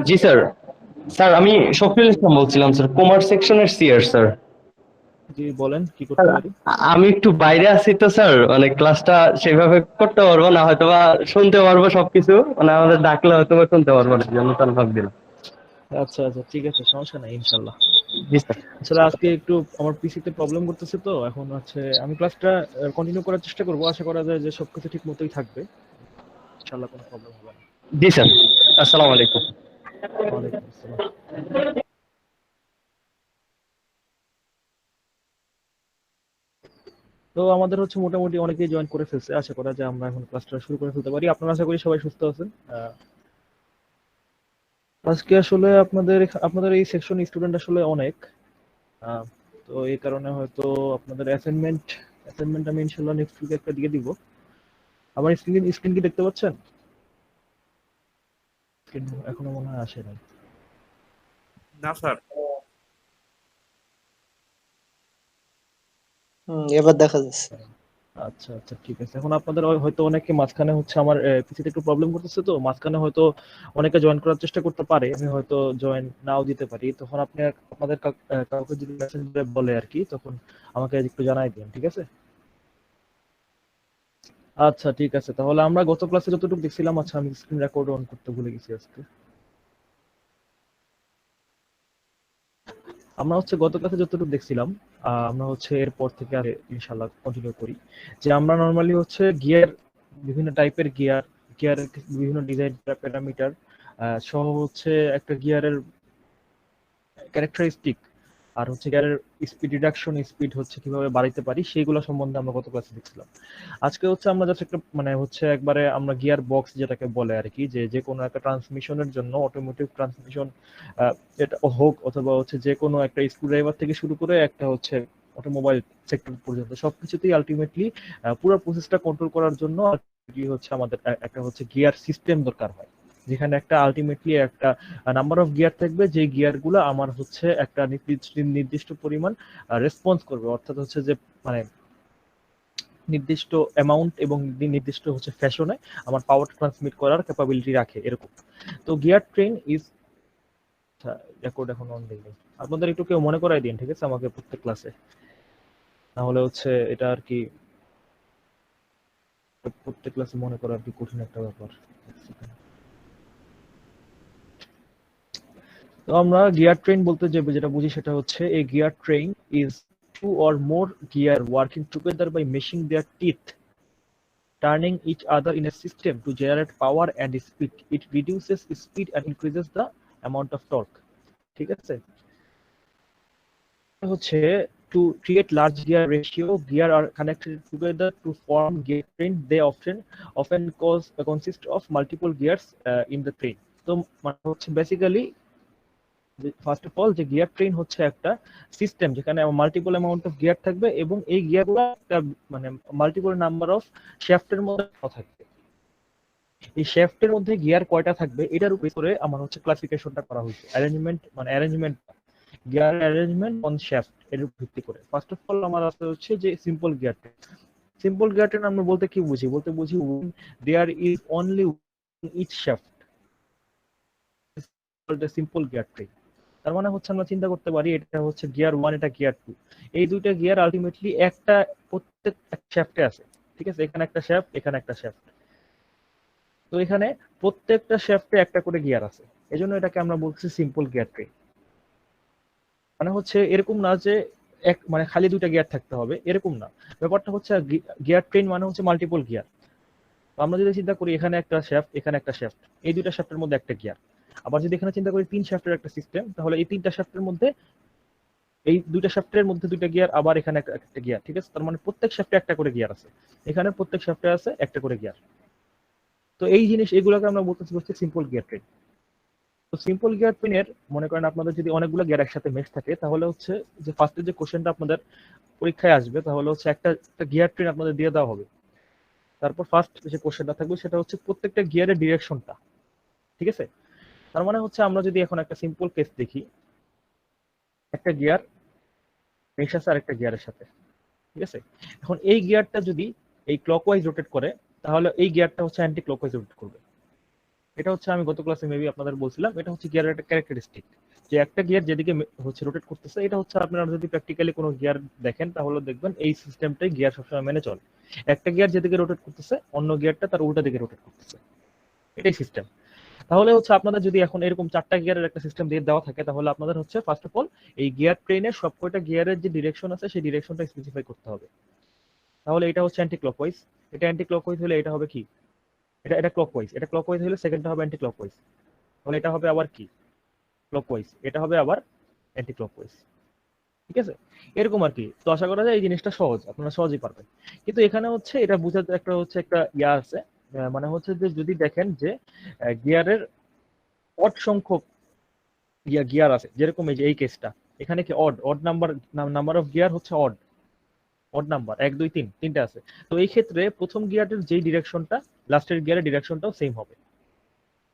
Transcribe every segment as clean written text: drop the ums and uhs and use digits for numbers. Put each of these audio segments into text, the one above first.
জি sir. Sir আমি শফিউল ইসলাম বলছিলাম sir, commerce সেকশনের সিআর স্যার। জি বলেন, কি স্যার করতে পারি? আমি একটু বাইরে আছি তো স্যার, মানে ক্লাসটা সেভাবে করতে পারবো না, হয়তোবা শুনতে পারবো সবকিছু, মানে আমাদের ডাকলে হয়তোবা শুনতে পারবো না, এই জন্য স্যার ভাব দিলাম। আচ্ছা আচ্ছা, ঠিক আছে, সমস্যা নাই, ইনশাল্লাহ। জি স্যার। আসলে আজকে একটু আমার পিসিতে প্রবলেম করতেছে, তো এখন হচ্ছে আমি ক্লাসটা কন্টিনিউ করার চেষ্টা করবো। আশা করা যায় যে সবকিছু ঠিক মতোই থাকবে, ইনশাল্লাহ কোনো প্রবলেম হবে না। জি স্যার। আসসালামু আলাইকুম। ওয়ালাইকুম আসসালাম। তো আমাদের হচ্ছে মোটামুটি অনেকেই জয়েন করে ফেলছে, আশা করা যায় আমরা এখন ক্লাসটা শুরু করে ফেলতে পারি। আপনারা আশা করি সবাই সুস্থ আছেন। আজকে আসলে আপনাদের এই সেকশন স্টুডেন্ট আসলে অনেক। আহ, তো এই কারণে হয়তো আপনাদের অ্যাসাইনমেন্ট আমি ইনশাল্লাহ নেক্সট উইকে একটা দিয়ে দিব। আমার স্ক্রিন কি দেখতে পাচ্ছেন? স্ক্রিন এখনো মনে হয় আসে নাই। না স্যার। এবার দেখা যাচ্ছে। আচ্ছা আচ্ছা, ঠিক আছে। এখন আপনাদের হয়তো অনেকে মাঝখানে হচ্ছে আমার পিসিতে একটু প্রবলেম করতেছে, তো মাঝখানে হয়তো অনেকে জয়েন করার চেষ্টা করতে পারে, আমি হয়তো জয়েন নাও দিতে পারি। তখন আপনি আপনাদের কাউকে যদি মেসেঞ্জারে বলে আর কি, তখন আমাকে একটু জানাই দিন, ঠিক আছে? আচ্ছা ঠিক আছে, তাহলে আমরা গত ক্লাসে যতটুকু দেখছিলাম, আচ্ছা আমি স্ক্রিন রেকর্ড অন করতে ভুলে গেছি আজকে। আমরা হচ্ছে গত ক্লাসে যতটুকু দেখছিলাম, আমরা হচ্ছে এরপর থেকে আর ইনশাল্লাহ কন্টিনিউ করি। যে আমরা নর্মালি হচ্ছে গিয়ার, বিভিন্ন টাইপের গিয়ারের বিভিন্ন ডিজাইন প্যারামিটার সহ হচ্ছে একটা গিয়ারের ক্যারেক্টারিস্টিক, আর হচ্ছে গিয়ারের স্পিড রিডাকশন, স্পিড হচ্ছে কিভাবে বাড়াইতে পারি, সেইগুলো সম্বন্ধে আমরা গত ক্লাসে দেখছিলাম। আজকে হচ্ছে আমরা জাস্ট একটা মানে হচ্ছে একবারে আমরা গিয়ার বক্স যেটাকে বলে আর কি, যে যে কোনো একটা ট্রান্সমিশনের জন্য, অটোমেটিক ট্রান্সমিশন এটা হোক, অথবা হচ্ছে যে কোনো একটা স্ক্রুড্রাইভার থেকে শুরু করে একটা হচ্ছে অটোমোবাইল সেক্টর পর্যন্ত সবকিছুতেই আলটিমেটলি পুরো প্রসেসটা কন্ট্রোল করার জন্য হচ্ছে আমাদের একটা হচ্ছে গিয়ার সিস্টেম দরকার হয়, যেখানে একটা আলটিমেটলি একটা নাম্বার অফ গিয়ার থাকবে, যে গিয়ার গুলো আমার হচ্ছে একটা নির্দিষ্ট পরিমাণ রেসপন্স করবে, অর্থাৎ হচ্ছে যে মানে নির্দিষ্ট অ্যামাউন্ট এবং নির্দিষ্ট হচ্ছে ফ্যাশনে আমার পাওয়ার ট্রান্সমিট করার ক্যাপাবিলিটি রাখে, এরকম। তো গিয়ার ট্রেন ইজ, রেকর্ড এখন অন দেখবেন। আপনাদের একটু কেউ মনে করাই দিন, ঠিক আছে, আমাকে প্রত্যেক ক্লাসে, না হলে হচ্ছে এটা আর কি প্রত্যেক ক্লাসে মনে করা আর কি কঠিন একটা ব্যাপার। তো আমরা গিয়ার ট্রেন বলতে যে যেটা বুঝি সেটা হচ্ছে a gear train is two or more gear working together by meshing their teeth, turning each other in a system to generate power and speed. It reduces speed and increases the amount of torque, ঠিক আছে? হচ্ছে to create large gear ratio, gear are connected together to form gear train. They often consist of multiple gears in the train. তো মানে হচ্ছে basically, first of all, যে gear train হচ্ছে একটা system যেখানে মাল্টিপল অ্যামাউন্ট অফ গিয়ার থাকবে, এবং এই গিয়ারগুলো একটা মানে মাল্টিপল নাম্বার অফ শ্যাফটের মধ্যে থাকবে। এই শ্যাফটের মধ্যে গিয়ার কয়টা থাকবে এটার উপর করে আমার হচ্ছে ক্লাসিফিকেশনটা করা হয়েছে, arrangement gear arrangement on shaft এর ভিত্তি করে। ফার্স্ট অফ অল আমার আছে হচ্ছে যে simple gear train. Simple gear train আমরা বলতে কি বুঝি? বলতে বুঝি there is only each shaft, simple gear train. তার মানে হচ্ছে আমরা চিন্তা করতে পারি এটা হচ্ছে গিয়ার ওয়ান, এটা গিয়ার টু, এই দুইটা গিয়ার আলটিমেটলি একটা প্রত্যেক শ্যাফটে আছে, ঠিক আছে? এখানে একটা শ্যাফট, এখানে একটা শ্যাফট, তো এখানে প্রত্যেকটা শ্যাফটে একটা করে গিয়ার আছে, এজন্য এটাকে আমরা বলছি সিম্পল গিয়ার ট্রেন। মানে হচ্ছে এরকম না যে এক মানে খালি দুইটা গিয়ার থাকতে হবে, এরকম না। ব্যাপারটা হচ্ছে গিয়ার ট্রেন মানে হচ্ছে মাল্টিপল গিয়ার। আমরা যদি চিন্তা করি এখানে একটা শ্যাফট, এখানে একটা শ্যাফট, এই দুইটা শ্যাফটের মধ্যে একটা গিয়ার। আবার যদি এখানে চিন্তা করি তিন শ্যাফটের একটা সিস্টেম, তাহলে এই তিনটা শ্যাফটের মধ্যে, এই দুইটা শ্যাফটের মধ্যে দুইটা গিয়ার, আবার এখানে একটা গিয়ার, ঠিক আছে? তার মানে প্রত্যেক শ্যাফটে একটা করে গিয়ার আছে, এখানে প্রত্যেক শ্যাফটে আছে একটা করে গিয়ার। তো এই জিনিস এগুলোকে আমরা বলতেছি হচ্ছে সিম্পল গিয়ার ট্রেন। তো সিম্পল গিয়ার ট্রেনের মনে করেন আপনাদের যদি অনেকগুলো গিয়ার একসাথে মেশ থাকে, তাহলে হচ্ছে যে ফার্স্টে যে কোশ্চেনটা আপনাদের পরীক্ষায় আসবে, তাহলে হচ্ছে একটা গিয়ার ট্রেন আপনাদের দিয়ে দেওয়া হবে। তারপর ফার্স্ট যে কোশ্চেনটা থাকবে সেটা হচ্ছে প্রত্যেকটা গিয়ারের ডিরেকশনটা, ঠিক আছে? তার মানে হচ্ছে আমরা যদি এখন একটা সিম্পল কেস দেখি, একটা গিয়ার মেশ আছে আরেকটা গিয়ারের সাথে, ঠিক আছে? এখন এই গিয়ারটা যদি এই ক্লকওয়াইজ রোটেট করে, তাহলে এই গিয়ারটা হচ্ছে অ্যান্টি ক্লকওয়াইজ রোটেট করবে। এটা হচ্ছে আমি গত ক্লাসে মেবি আপনাদের বলছিলাম, এটা হচ্ছে গিয়ারের একটা ক্যারেক্টারিস্টিক, যে একটা গিয়ার যেদিকে হচ্ছে রোটেট করতেছে, এটা হচ্ছে আপনারা যদি প্র্যাকটিক্যালি কোনো গিয়ার দেখেন তাহলে দেখবেন এই সিস্টেমটাই গিয়ার সবসময় মেনে চলে। একটা গিয়ার যেদিকে রোটেট করতেছে অন্য গিয়ারটা তার উল্টা দিকে রোটেট করতেছে, এটাই সিস্টেম। তাহলে হচ্ছে আপনাদের যদি এখন এরকম 4টা গিয়ারের একটা সিস্টেম দিয়ে দেওয়া থাকে, তাহলে আপনাদের হচ্ছে ফার্স্ট অফ অল এই গিয়ার ট্রেনের সবকটা গিয়ারের যে ডিরেকশন আছে সেই ডিরেকশনটা স্পেসিফাই করতে হবে। তাহলে এটা হচ্ছে অ্যান্টি ক্লকওয়াইজ, এটা অ্যান্টি ক্লকওয়াইজ হলে এটা হবে কি, এটা এটা ক্লকওয়াইজ, এটা ক্লকওয়াইজ হলে সেকেন্ডটা হবে অ্যান্টি ক্লকওয়াইজ, তাহলে এটা হবে আবার কি ক্লকওয়াইজ, এটা হবে আবার অ্যান্টি ক্লকওয়াইজ। ঠিক আছে, এরকম আর কি। তো আশা করা যায় এই জিনিসটা সহজ, আপনারা সহজেই পারবেন। কিন্তু এখানে হচ্ছে এটা বুঝাতে একটা হচ্ছে একটা ইয়া আছে, মানে হচ্ছে যে যদি দেখেন যে গিয়ারের অড সংখ্যক গিয়ার আছে, যেরকম এই যে এই কেসটা এখানে কি odd odd number of gear হচ্ছে অড অড নাম্বার 1 2 3 তিনটা আছে। তো এই ক্ষেত্রে প্রথম গিয়ারের যেই ডিরেকশনটা লাস্টের গিয়ারের ডিরেকশনটাও সেম হবে।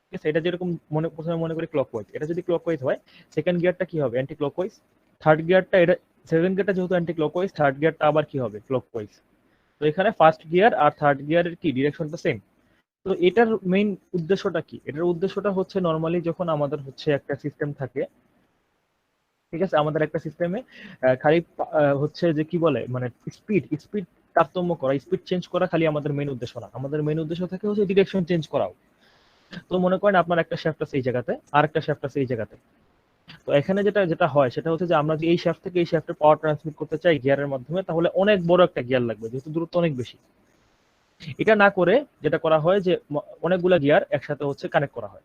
ঠিক আছে, এটা যেরকম প্রথমে মনে করি ক্লকওয়াইজ, এটা যদি ক্লকওয়াইজ হয় সেকেন্ড গিয়ারটা কি হবে অ্যান্টি ক্লকওয়াইজ, থার্ড গিয়ারটা এটা সেকেন্ড গিয়ারটা যেহেতু অ্যান্টি ক্লকওয়াইজ থার্ড গিয়ারটা আবার কি হবে ক্লকওয়াইজ। তো এখানে ফার্স্ট গিয়ার আর থার্ড গিয়ারের কি ডিরেকশনটা সেম। তো এটার মেইন উদ্দেশ্যটা কি, এটার উদ্দেশ্যটা হচ্ছে নরমালি যখন আমাদের হচ্ছে একটা সিস্টেম থাকে, ঠিক আছে, আমাদের একটা সিস্টেমে খালি হচ্ছে যে কি বলে মানে স্পিড স্পিড তারতম্য করা, স্পিড চেঞ্জ করা খালি আমাদের মেইন উদ্দেশ্য না, আমাদের মেইন উদ্দেশ্য থাকে হচ্ছে ডিরেকশন চেঞ্জ করাও। তো মনে করেন আপনার একটা শ্যাফট আছে এই জায়গাতে আর একটা শ্যাফট আছে এই জায়গাতে, তো এখানে যেটা যেটা হয় সেটা হচ্ছে যে আমরা যদি এই শ্যাফট থেকে এই শ্যাফটে পাওয়ার ট্রান্সমিট করতে চাই গিয়ারের মাধ্যমে, তাহলে অনেক বড় একটা গিয়ার লাগবে যেহেতু দূরত্ব অনেক বেশি। এটা না করে যেটা করা হয় যে অনেকগুলা গিয়ার একসাথে হচ্ছে কানেক্ট করা হয়।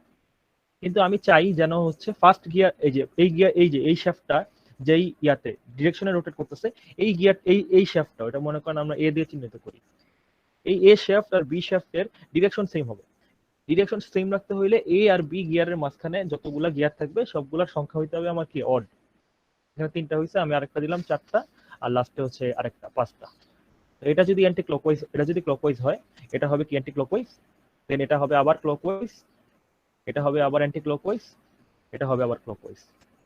কিন্তু আমি চাই যেন হচ্ছে ফার্স্ট গিয়ার এই যে এই গিয়ার এই যে এই শ্যাফটটা যেই ইয়াতে ডিরেকশনে রোটেট করতেছে, এই গিয়ার এই শ্যাফটটা এটা মনে করেন আমরা এ দিয়ে চিহ্নিত করি, এই এ শ্যাফট আর বি শ্যাফটের ডিরেকশন সেম হবে। ডিরেকশন সেম রাখতে হইলে এ আর বি গিয়ারের মাঝখানে যতগুলা গিয়ার থাকবে সবগুলোর সংখ্যা হইতে হবে আমার কি অড। এখানে 3টা হইছে, আমি আরেকটা দিলাম 4টা, আর লাস্টে হচ্ছে আরেকটা 5টা। তো এটা যদি অ্যান্টি ক্লকওয়াইজ, এটা যদি ক্লকওয়াইজ হয় এটা হবে কি অ্যান্টি ক্লকওয়াইজ, দেন এটা হবে আবার ক্লকওয়াইজ, এটা হবে আবার অ্যান্টি ক্লকওয়াইজ, এটা হবে আবার ক্লকওয়াইজ।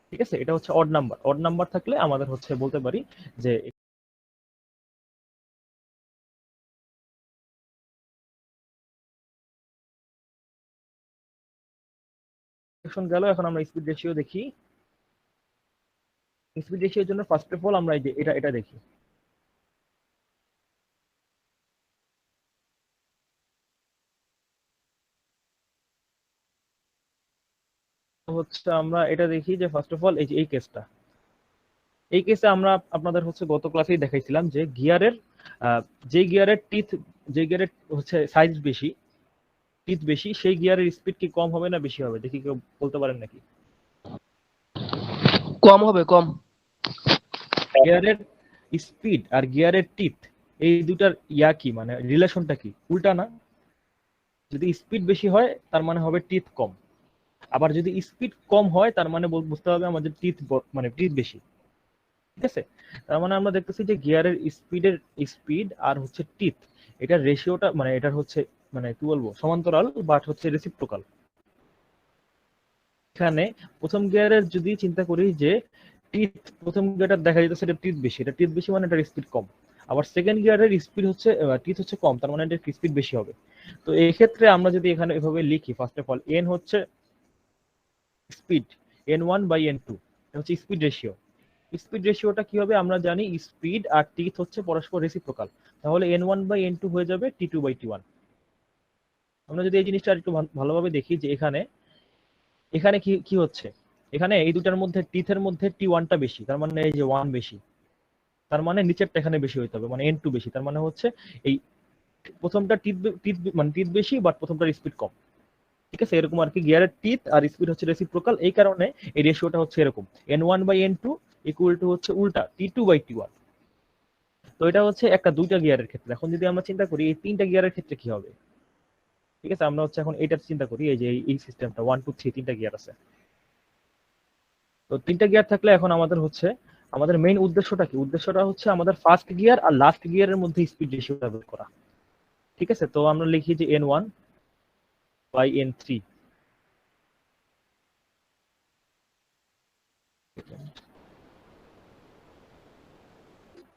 ঠিক আছে, এটা হচ্ছে অড নাম্বার। অড নাম্বার থাকলে আমাদের হচ্ছে বলতে পারি যে গেল। এখন আমরা স্পিড রেশিও দেখি। স্পিড রেশিওর জন্য ফার্স্ট অফ অল আমরা এই যে এটা এটা দেখি। হচ্ছে আমরা এটা দেখি যে ফার্স্ট অফ অল এই যে এই কেসটা, এই কেসে আমরা আপনাদের হচ্ছে গত ক্লাসেই দেখাইছিলাম যে গিয়ারের যে গিয়ারের টিথ, যে গিয়ারের হচ্ছে সাইজ বেশি, টিথ বেশি, সেই গিয়ারের স্পিড কি কম হবে না বেশি হবে, দেখি কেউ বলতে পারেন নাকি? কম হবে, কম। গিয়ারের স্পিড আর গিয়ারের টিথ এই দুটার ইয়া কি মানে রিলেশনটা কি, উল্টা না? যদি স্পিড বেশি হয় তার মানে হবে টিথ কম, আবার যদি স্পিড কম হয় তার মানে বুঝতে হবে আমাদের টিথ মানে টিথ বেশি। ঠিক আছে, তার মানে আমরা দেখতেছি যে গিয়ারের স্পিড আর হচ্ছে টিথ এটার রেশিওটা মানে এটার হচ্ছে মানে কি বলবো সমান্তরাল বাট হচ্ছে রেসিপ্রোকাল। এখানে প্রথম গিয়ারের যদি চিন্তা করি যে টিথ, প্রথম গিয়ারটা দেখা যেতেছে এটা টিথ বেশি, এটা টিথ বেশি মানে এটার স্পিড কম। আবার সেকেন্ড গিয়ারের স্পিড হচ্ছে টিথ হচ্ছে কম, তার মানে এটার স্পিড বেশি হবে। তো এই ক্ষেত্রে আমরা যদি এখানে এভাবে লিখি, ফার্স্ট অফ অল এন হচ্ছে স্পিড, n1/n2 এটা হচ্ছে স্পিড রেশিও। স্পিড রেশিওটা কি হবে আমরা জানি, স্পিড আর টিথ হচ্ছে পরস্পর রেসিপ্রোকাল, তাহলে n1/n2 হয়ে যাবে t2/t1। আমরা যদি এই জিনিসটা একটু ভালোভাবে দেখি যে এখানে এখানে কি কি হচ্ছে, এখানে এই দুটার মধ্যে টিথের মধ্যে t1টা বেশি, তার মানে এই যে 1 বেশি, তার মানে নিচেরটা এখানে বেশি হইতে হবে, মানে n2 বেশি, তার মানে হচ্ছে এই প্রথমটা টিথ টিথ মানে টিথ বেশি বাট প্রথমটার স্পিড কম। ঠিক আছে, এরকম আর কি, গিয়ারের টিথ আর স্পিড হচ্ছে রেসিপ্রোকাল, এই কারণে এই রেশিওটা হচ্ছে এরকম n1/n2 ইকুয়াল টু হচ্ছে উল্টা t2/t1। তো এটা হচ্ছে একটা দুইটা গিয়ারের ক্ষেত্রে। এখন যদি আমরা চিন্তা করি এই 3টা গিয়ারের ক্ষেত্রে কি হবে, ঠিক আছে, আমরা হচ্ছে এখন এটার চিন্তা করি, এই যে এই সিস্টেমটা 1 2 3 তিনটা গিয়ার আছে। তো 3টা গিয়ার থাকলে এখন আমাদের হচ্ছে আমাদের মেইন উদ্দেশ্যটা কি, উদ্দেশ্যটা হচ্ছে আমাদের ফার্স্ট গিয়ার আর লাস্ট গিয়ারের মধ্যে স্পিড রেশিওটা বের করা। ঠিক আছে, তো আমরা লিখি যে n1/n3।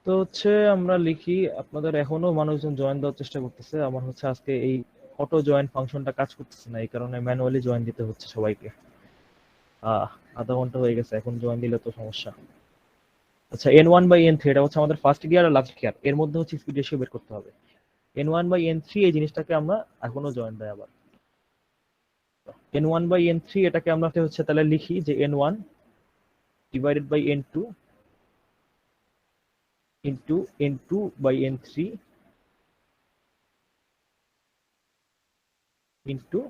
তো হচ্ছে আমরা লিখি, আপনাদের এখনো মানুষজন জয়েন দেওয়ার চেষ্টা করতেছে, আমার হচ্ছে আজকে এই অটো জয়েন ফাংশনটা কাজ করতেছে না, এই কারণে ম্যানুয়ালি জয়েন দিতে হচ্ছে সবাইকে। আধা ঘন্টা হয়ে গেছে, এখন জয়েন দিলে তো সমস্যা। আচ্ছা, N1/N3 এটা হচ্ছে আমাদের ফার্স্ট গিয়ার আর লাস্ট গিয়ার, এর মধ্যে হচ্ছে স্পিড রেশিও বের করতে হবে। N1/N3 এই জিনিসটাকে আমরা এখনো জয়েন দেয় আবার। N1/N3 এটাকে আমরা হচ্ছে তাহলে লিখি যে N1 divided by N2 into N2/N3 into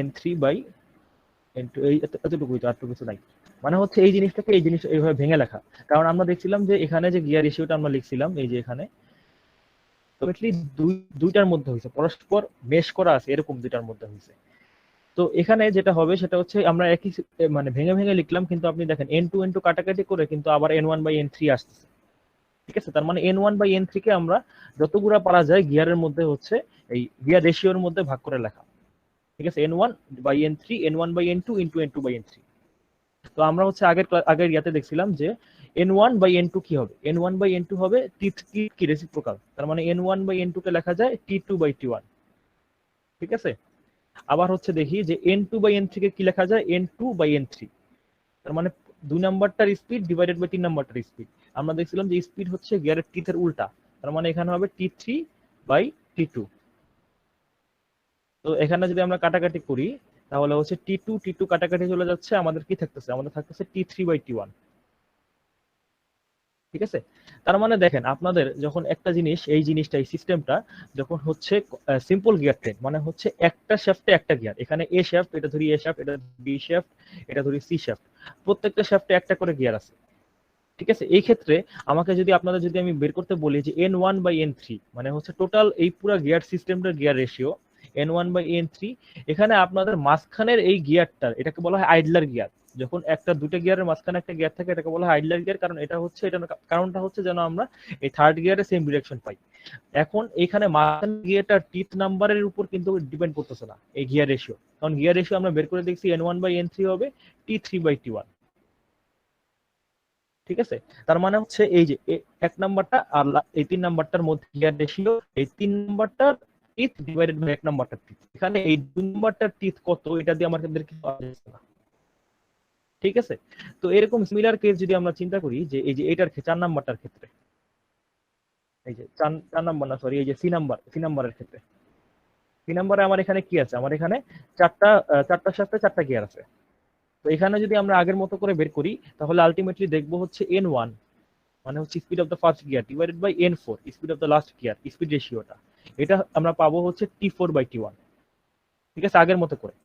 N3/N2, এই এতটুকুই তো, আর তো কিছু নাই। মানে হচ্ছে এই জিনিসটাকে এই জিনিস এইভাবে ভেঙে লেখা, কারণ আমরা দেখছিলাম যে এখানে যে গিয়ার রেশিওটা আমরা লিখছিলাম এই যে এখানে ultimately দুইটার মধ্যে হয়েছে, পরস্পর মেশ করা আছে এরকম দুইটার মধ্যে হয়েছে। তো এখানে যেটা হবে সেটা হচ্ছে আমরা একই মানে ভেঙে ভেঙে লিখলাম, কিন্তু আপনি দেখেন N2 কাটাকাটি করে কিন্তু আবার N1/N3 আসতেছে। ঠিক আছে, তার মানে N1/N3 কে আমরা যতগুলা পারা যায় গিয়ারের মধ্যে হচ্ছে এই গিয়ার রেশিওর মধ্যে ভাগ করে লেখা। ঠিক আছে, N1/N3 N1/N2 ইন্টু N2/N3। তো আমরা হচ্ছে আগের ইয়াতে দেখছিলাম যে N1/N2 কি হবে, N1/N2 হবে T3 কি রেসিপ্রোকাল, তার মানে N1/N2 কে লেখা যায় T2/T1। ঠিক আছে, আবার হচ্ছে দেখি যে N2/N3 কে কি লেখা যায় N2/N3, তার মানে 2 নাম্বারটার স্পিড ডিভাইডেড বাই 3 নাম্বারটার স্পিড। আমরা দেখছিলাম যে স্পিড হচ্ছে গিয়ারের টিথের উল্টা, তার মানে এখানে হবে T3/T2। তো এখানে যদি আমরা কাটাকাটি করি তাহলে হচ্ছে T2 কাটাকাটি চলে যাচ্ছে, আমাদের কি থাকতেছে, আমাদের থাকতেছে T3/T1। ঠিক আছে, তার মানে দেখেন আপনাদের যখন একটা জিনিস এই জিনিসটা এই সিস্টেমটা যখন হচ্ছে সিম্পল গিয়ার ট্রেন, মানে হচ্ছে একটা শ্যাফটে একটা গিয়ার, এখানে এ শ্যাফট, এটা ধরি এ শ্যাফট, এটা বি শ্যাফট, এটা ধরি সি শ্যাফট, প্রত্যেকটা শ্যাফটে একটা করে গিয়ার আছে। ঠিক আছে, এই ক্ষেত্রে আমাকে যদি আপনাদের যদি আমি বের করতে বলি যে N1/N3 মানে হচ্ছে টোটাল এই পুরো গিয়ার সিস্টেমটার গিয়ার রেশিও N1/N3, এখানে আপনাদের মাঝখানের এই গিয়ারটার এটাকে বলা হয় আইডলার গিয়ার। যখন একটা দুটো গিয়ারের মাঝখানে একটা গিয়ার থাকে এটাকে বলা হয় আইডলার গিয়ার, কারণ এটা হচ্ছে এটা কারণটা হচ্ছে যেন আমরা এই থার্ড গিয়ারে সেম ডিরেকশন পাই। এখন এখানে মাঝখানে গিয়ারটার টিথ নাম্বারের উপর কিন্তু ডিপেন্ড করতেছে না এই গিয়ার রেশিও, কারণ গিয়ার রেশিও আমরা বের করে দেখছি N1/N3 হবে T3/T1। ঠিক আছে, তার মানে হচ্ছে এই যে এক নাম্বারটা আর এই 3 নাম্বারটার মধ্যে গিয়ার রেশিও এই 3 নাম্বারটার টিথ ডিভাইডেড বাই 1 নাম্বারটার টিথ, এখানে এই 2 নাম্বারটার টিথ কত এটা দিয়ে আমাদের কিছু আসছে না। ঠিক আছে, তো এরকম সিমিলার কেস যদি আমরা চিন্তা করি যে এই যে এটার 4 নাম্বারটার ক্ষেত্রে, এই যে 4 নাম্বার না সরি, এই যে সি নাম্বারের ক্ষেত্রে, সি নাম্বারে আমার এখানে কি আছে, আমার এখানে চারটা সাথে 4টা গিয়ার আছে। তো এখানে যদি আমরা আগের মতো করে বের করি তাহলে আলটিমেটলি দেখবো হচ্ছে N1 মানে হচ্ছে speed of the first gear divided by N4 speed of the last gear, speed রেশিওটা এটা আমরা পাবো হচ্ছে T4/T1। ঠিক আছে, আগের মতো করে।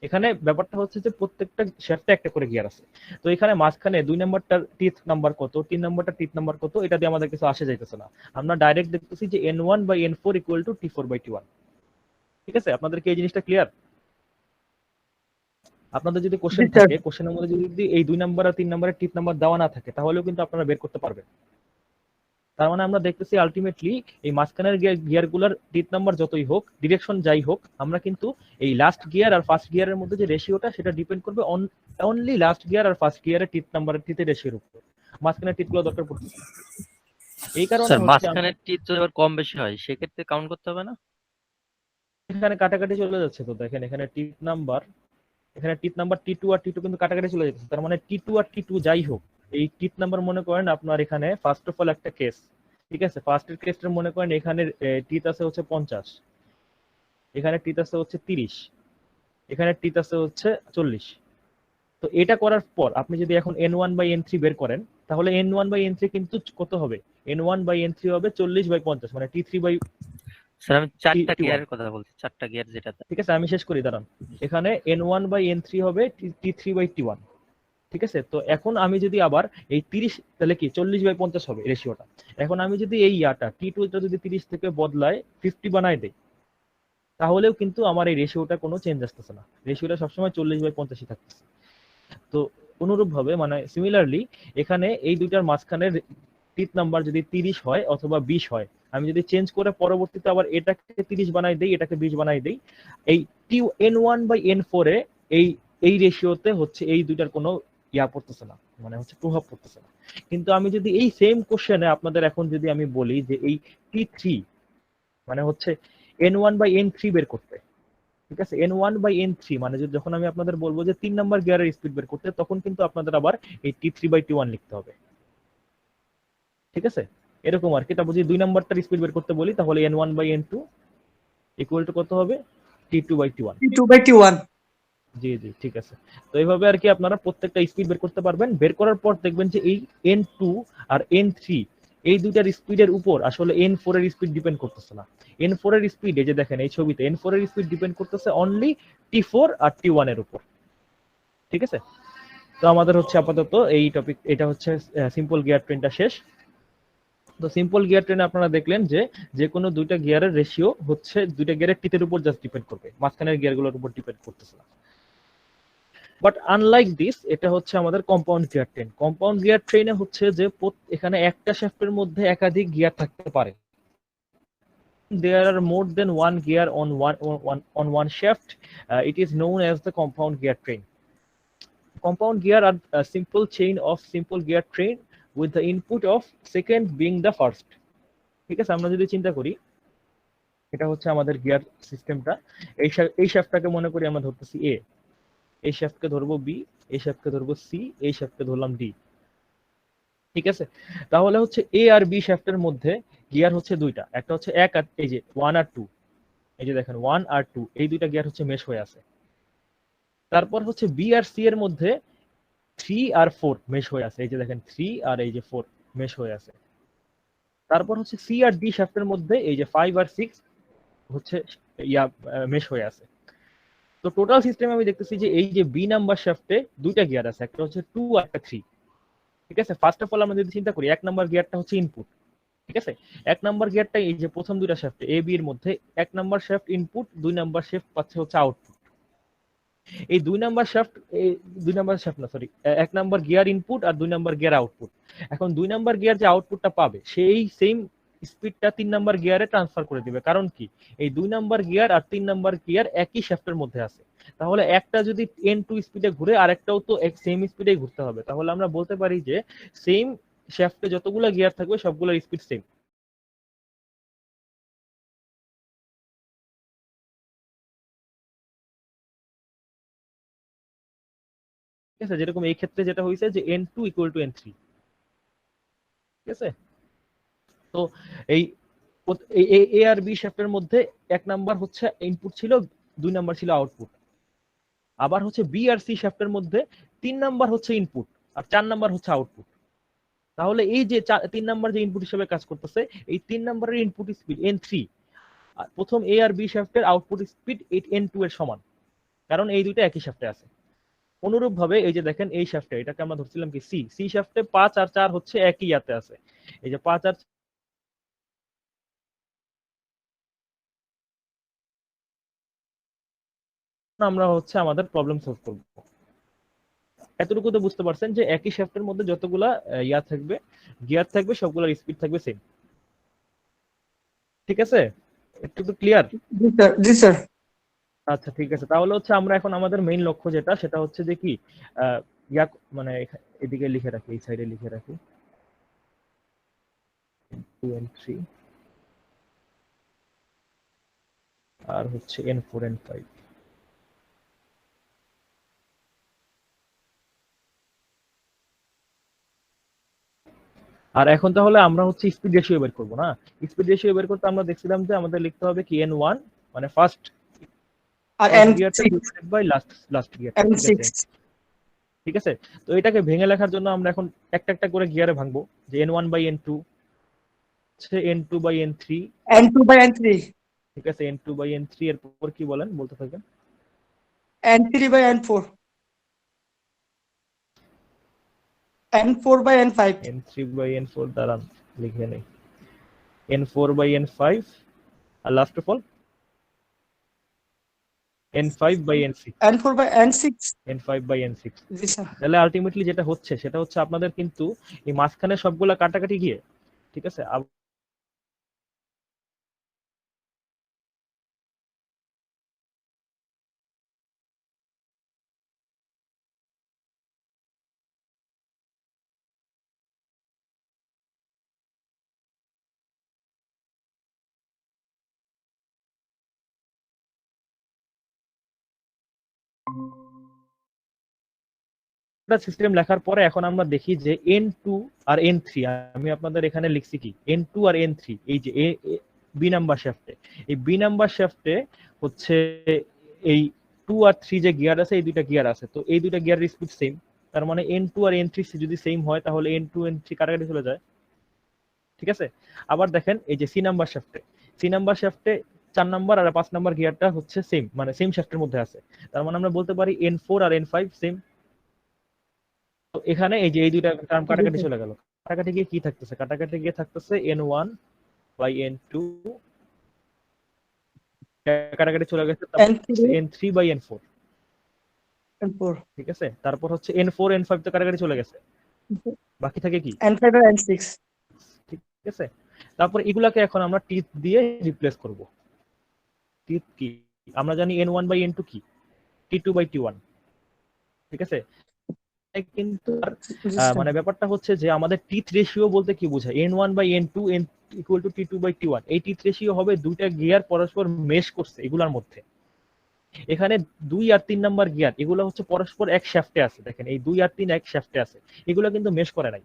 এখানে ব্যাপারটা হচ্ছে যে প্রত্যেকটা শ্যাফটে একটা করে গিয়ার আছে, তো এখানে মাঝখানে 2 নাম্বারটার টিথ নাম্বার কত, 3 নাম্বারটার টিথ নাম্বার কত, এটা দিয়ে আমাদের কিছু আসে যাইতেছে না। আমরা ডাইরেক্ট দেখতেছি যে N1/N4 ইকুয়াল টু T4/T1। ঠিক আছে, আপনাদের কি এই জিনিসটা ক্লিয়ার? আপনাদের যদি কোশ্চেন জি স্যার। থাকে, কোশ্চেনের মধ্যে যদি এই 2 নাম্বার আর 3 নাম্বারের টিথ নাম্বার দেওয়া না থাকে তাহলেও কিন্তু আপনারা বের করতে পারবেন। তার মানে আমরা দেখতেছি আলটিমেটলি এই মাঝখানের গিয়ারগুলোর টিথ নাম্বার যতই হোক, ডিরেকশন যাই হোক, আমরা কিন্তু এই লাস্ট গিয়ার আর ফার্স্ট গিয়ারের মধ্যে যে রেশিওটা সেটা ডিপেন্ড করবে অনলি লাস্ট গিয়ার আর ফার্স্ট গিয়ারের টিথ নাম্বারের টিথের রেশিওর উপর, মাঝখানের টিথগুলো দরকার পড়তেছে না। এই কারণে স্যার হচ্ছে মাঝখানের টিপ যদি আবার কম বেশি হয় সেক্ষেত্রে কাউন্ট করতে হবে না? এখানে কাটাকাটি চলে যাচ্ছে, তো দেখেন এখানে টিথ নাম্বার T2 আর T2 কিন্তু কাটাকাটি চলে যাচ্ছে, তার মানে T2 আর T2 যাই হোক, এই টিথ নাম্বার মনে করেন আপনার এখানে ফার্স্ট অফ অল একটা কেস। ঠিক আছে, ফার্স্টের কেসটা মনে করেন এখানে টিথ আছে হচ্ছে 50, এখানে টিথ আছে হচ্ছে 30, এখানে টিথ আছে হচ্ছে 40। তো এটা করার পর আপনি যদি এখন N1/N3 বের করেন তাহলে N1/N3 কিন্তু কত হবে, N1/N3 হবে 40/50 মানে T3/T1। স্যার আমি 4টা গিয়ারের কথা বলছি, 4টা গিয়ার যেটাতে। ঠিক আছে, আমি শেষ করি দাঁড়ান। এখানে N1/N3 হবে T3/T1। ঠিক আছে, তো এখন আমি যদি আবার এই 30 তাহলে কি 40/50 হবে রেশিওটা। এখন আমি যদি এই T2 টা যদি 30 থেকে বদলায় 50 বানাই দেই তাহলেও কিন্তু আমার এই রেশিওটা কোনো চেঞ্জ আসতেছে না, রেশিওটা সবসময় 40/50 থাকতেছে। তো অনুরূপ ভাবে মানে সিমিলারলি এখানে এই দুইটার মাঝখানের টিথ নাম্বার যদি 30 হয় অথবা 20 হয়, আমি যদি চেঞ্জ করে পরবর্তীতে আবার এটাকে 30 বানাই দেই এটাকে 20 বানাই দেই, এই N1/N4 এ এই রেশিওতে হচ্ছে এই দুইটার কোনো পড়তেছে না, মানে হচ্ছে প্রভাব পড়তেছে না। কিন্তু আমি যদি এই সেম কোশ্চেনে আপনাদের এখন যদি আমি বলি যে এই T3 মানে হচ্ছে N1 বাই N3 বের করতে। ঠিক আছে, N1 বাই N3 মানে যখন আমি আপনাদের বলবো যে 3 নাম্বার গিয়ারের স্পিড বের করতে, তখন কিন্তু আপনাদের আবার এই T3 বাই T1 লিখতে হবে। ঠিক আছে, এরকম আর কি। তারপর যদি 2 নাম্বারটার স্পিড বের করতে বলি, তাহলে N1 by N2 equal to কত হবে? T2 by T1। T2 by T1. জি জি, ঠিক আছে। তো এইভাবে আর কি আপনারা প্রত্যেকটা স্পিড বের করতে পারবেন। বের করার পর দেখবেন যে এই N2 আর N3 এই দুইটার স্পিডের উপর আসলে N4 এর স্পিড ডিপেন্ড করতেছে না। N4 এর স্পিড, এই যে দেখেন এই ছবিতে, N4 এর স্পিড ডিপেন্ড করতেছে অনলি T4 আর T1 এর উপর। ঠিক আছে, তো আমাদের হচ্ছে আপাতত এই টপিক, এটা হচ্ছে সিম্পল গিয়ার ট্রেনটা শেষ। তো সিম্পল গিয়ার ট্রেনে আপনারা দেখলেন যে যে কোনো দুইটা গিয়ারের রেশিও হচ্ছে দুইটা গিয়ারের টিতের উপর জাস্ট ডিপেন্ড করবে, মাঝখানের গিয়ারগুলোর উপর ডিপেন্ড করতেছে না। বাট আনলাইক দিস, এটা হচ্ছে আমাদের compound gear train. Compound gear ট্রেনে হচ্ছে যে এখানে একটা শ্যাফটের মধ্যে একাধিক গিয়ার থাকতে পারে। There are more than one gear on one shaft. It is known as the compound gear train. Compound gear are a simple chain of simple gear train with the input of second being the first. ঠিক আছে, আমরা যদি চিন্তা করি, এটা হচ্ছে আমাদের gear সিস্টেমটা। এই শ্যাফটটাকে মনে করি আমরা ধরতেছি এ, এই শ্যাফটকে ধরবো বি, এই শ্যাফটকে ধরবো সি, এই শ্যাফটকে ধরলাম ডি। ঠিক আছে, তাহলে হচ্ছে এ আর বি শ্যাফটের মধ্যে গিয়ার হচ্ছে দুইটা, একটা হচ্ছে এক আর এই যে 1 আর 2, এই যে দেখেন 1 আর 2 এই দুইটা গিয়ার হচ্ছে মেশ হয়ে আছে। তারপর হচ্ছে বি আর সি এর মধ্যে 3 আর 4 মেশ হয়ে আছে, এই যে দেখেন 3 আর এই যে 4 মেশ হয়ে আছে। তারপর হচ্ছে সি আর ডি শ্যাফটের মধ্যে এই যে 5 আর 6 হচ্ছে মেশ হয়ে আছে। তো টোটাল সিস্টেমে আমি দেখতেছি যে এই যে বি নাম্বার শ্যাফটে দুইটা গিয়ার আছে, একটা হচ্ছে 2 আর একটা 3। ঠিক আছে, ফার্স্ট অফ অল আমরা যদি চিন্তা করি, এক নাম্বার গিয়ারটা হচ্ছে ইনপুট। ঠিক আছে, এক নাম্বার গিয়ারটা এই যে প্রথম দুইটা শ্যাফট এ বি এর মধ্যে, এক number shaft input, 2 number shaft পাচ্ছে হচ্ছে আউটপুট। এই 2 নাম্বার শ্যাফট, এই 2 নাম্বার শ্যাফট না সরি, এক নাম্বার গিয়ার ইনপুট আর 2 নাম্বার গিয়ার আউটপুট। এখন 2 নাম্বার গিয়ার যে আউটপুটটা পাবে সেই সেম স্পিডটা 3 নাম্বার গিয়ারে ট্রান্সফার করে দিবে। কারণ কি, এই 2 নাম্বার গিয়ার আর 3 নাম্বার গিয়ার একই শ্যাফটের মধ্যে আছে। তাহলে একটা যদি N2 স্পিডে ঘুরে, আরেকটাও তো এক সেম স্পিডে ঘুরতে হবে। তাহলে আমরা বলতে পারি যে সেম শ্যাফটে যতগুলো গিয়ার থাকবে সবগুলোর স্পিড সেম। ঠিক আছে, যেরকম এই ক্ষেত্রে যেটা হয়েছে যে N2 ইকুয়াল টু N3। ঠিক আছে, তো এই এ আর বি শ্যাফটের মধ্যে এক নাম্বার হচ্ছে ইনপুট ছিল, 2 নাম্বার ছিল আউটপুট। আবার হচ্ছে বি আর সি শ্যাফটের মধ্যে 3 নাম্বার হচ্ছে ইনপুট আর 4 নাম্বার হচ্ছে আউটপুট। তাহলে এই যে 3 নাম্বার যে ইনপুট হিসেবে কাজ করতেছে, এই 3 নাম্বারের ইনপুট স্পিড N3 আর প্রথম এ আর বি শ্যাফটের আউটপুট স্পিড N2 এর সমান, কারণ এই দুইটা একই শ্যাফটে আছে। অনুরূপ ভাবে এই যে দেখেন এই শ্যাফটে, এটাকে আমরা ধরছিলাম কি সি শ্যাফটে 5 আর 4 হচ্ছে একই ইয়াতে আছে, এই যে 5 আর আমরা হচ্ছে আমাদের প্রবলেম সলভ করব। এতটুকু তো বুঝতে পারছেন যে একই শ্যাফটের মধ্যে যতগুলা ইয়া থাকবে, গিয়ার থাকবে, সবগুলোর স্পিড থাকবে সেম। ঠিক আছে, একটু তো clear? Yes, sir. Yes, sir. আচ্ছা ঠিক আছে, তাহলে হচ্ছে আমরা এখন আমাদের মেইন লক্ষ্য যেটা, সেটা হচ্ছে যে কি ইয়া মানে এদিকে লিখে রাখি, এই সাইডে লিখে রাখি 2 and 3 আর হচ্ছে N4 and 5। আর এখন তাহলে আমরা হচ্ছে স্পিড রেশিও বের করবো না। স্পিড রেশিও বের করতে আমরা দেখছিলাম যে আমাদের লিখতে হবে কি N1 মানে ফার্স্ট আর গিয়ারটা N6. ডিভাইডেড বাই লাস্ট গিয়ারটা। ঠিক আছে, N6. ঠিক আছে, তো এটাকে ভেঙে লেখার জন্য আমরা এখন একটা একটা করে গিয়ারে ভাঙবো, যে N1 বাই N2 হচ্ছে N2 by N3। N2 by N3. ঠিক আছে, N2 বাই N3 এর পর কি বলেন, বলতে থাকেন। N3 by N4. N4 by N5. N3 by N4 দাঁড়ান লিখে নেই, N4 বাই N5 আর last of all N5 by N6, N4 by N6. N5 by N6। জি স্যার। তাহলে আলটিমেটলি যেটা হচ্ছে সেটা হচ্ছে আপনাদের কিন্তু এই মাঝখানে সবগুলা কাটাকাটি গিয়ে, ঠিক আছে, সিস্টেম লেখার পরে এখন আমরা দেখি যে N2 আর N3, আমি আপনাদের এখানে লিখছি কি N2 আর N3, এই যে বি নাম্বার শ্যাফটে, এই বি নাম্বার শ্যাফটে হচ্ছে এই 2 আর 3 যে গিয়ার আছে, এই দুইটা গিয়ার আছে, তো এই দুইটা গিয়ারের স্পিড সেম। তার মানে N2 আর N3 যদি সেম হয় তাহলে N2 N3 কাটাকাটি চলে যায়, ঠিক আছে। আবার দেখেন এই যে সি নাম্বার শ্যাফটে 4 নাম্বার আর 5 নাম্বার গিয়ারটা হচ্ছে সেম, মানে সেম শ্যাফটের মধ্যে আছে। তার মানে আমরা বলতে পারি N4 আর N5 সেম। তো এখানে এই যে এই দুইটা টার্ম কাটাকাটি চলে গেল, কাটাকাটি গিয়ে কি থাকতেছে, কাটাকাটি গিয়ে থাকতেছে N1 বাই N2, কাটাকাটি চলে গেছে, N3 বাই N4, N4 ঠিক আছে। তারপর হচ্ছে N4 N5 তো কাটাকাটি চলে গেছে, বাকি থাকে কি N5 আর N6 ঠিক আছে। তারপর এগুলাকে এখন আমরা টিথ দিয়ে রিপ্লেস করব। টিথ কি আমরা জানি N1 বাই N2 কি T2 বাই T1, ঠিক আছে। কিন্তু মানে ব্যাপারটা হচ্ছে যে আমাদের টিথ রেশিও বলতে কি বোঝায়, N1 by N2 equal to T2 by T1, এই টিথ রেশিও হবে দুইটা গিয়ার পরস্পর মেশ করছে এগুলার মধ্যে। এখানে 2 আর 3 নাম্বার গিয়ার এগুলো হচ্ছে পরস্পর এক শ্যাফটে আছে, দেখেন এই 2 আর 3 এক শ্যাফটে আছে, এগুলো কিন্তু মেশ করে নাই,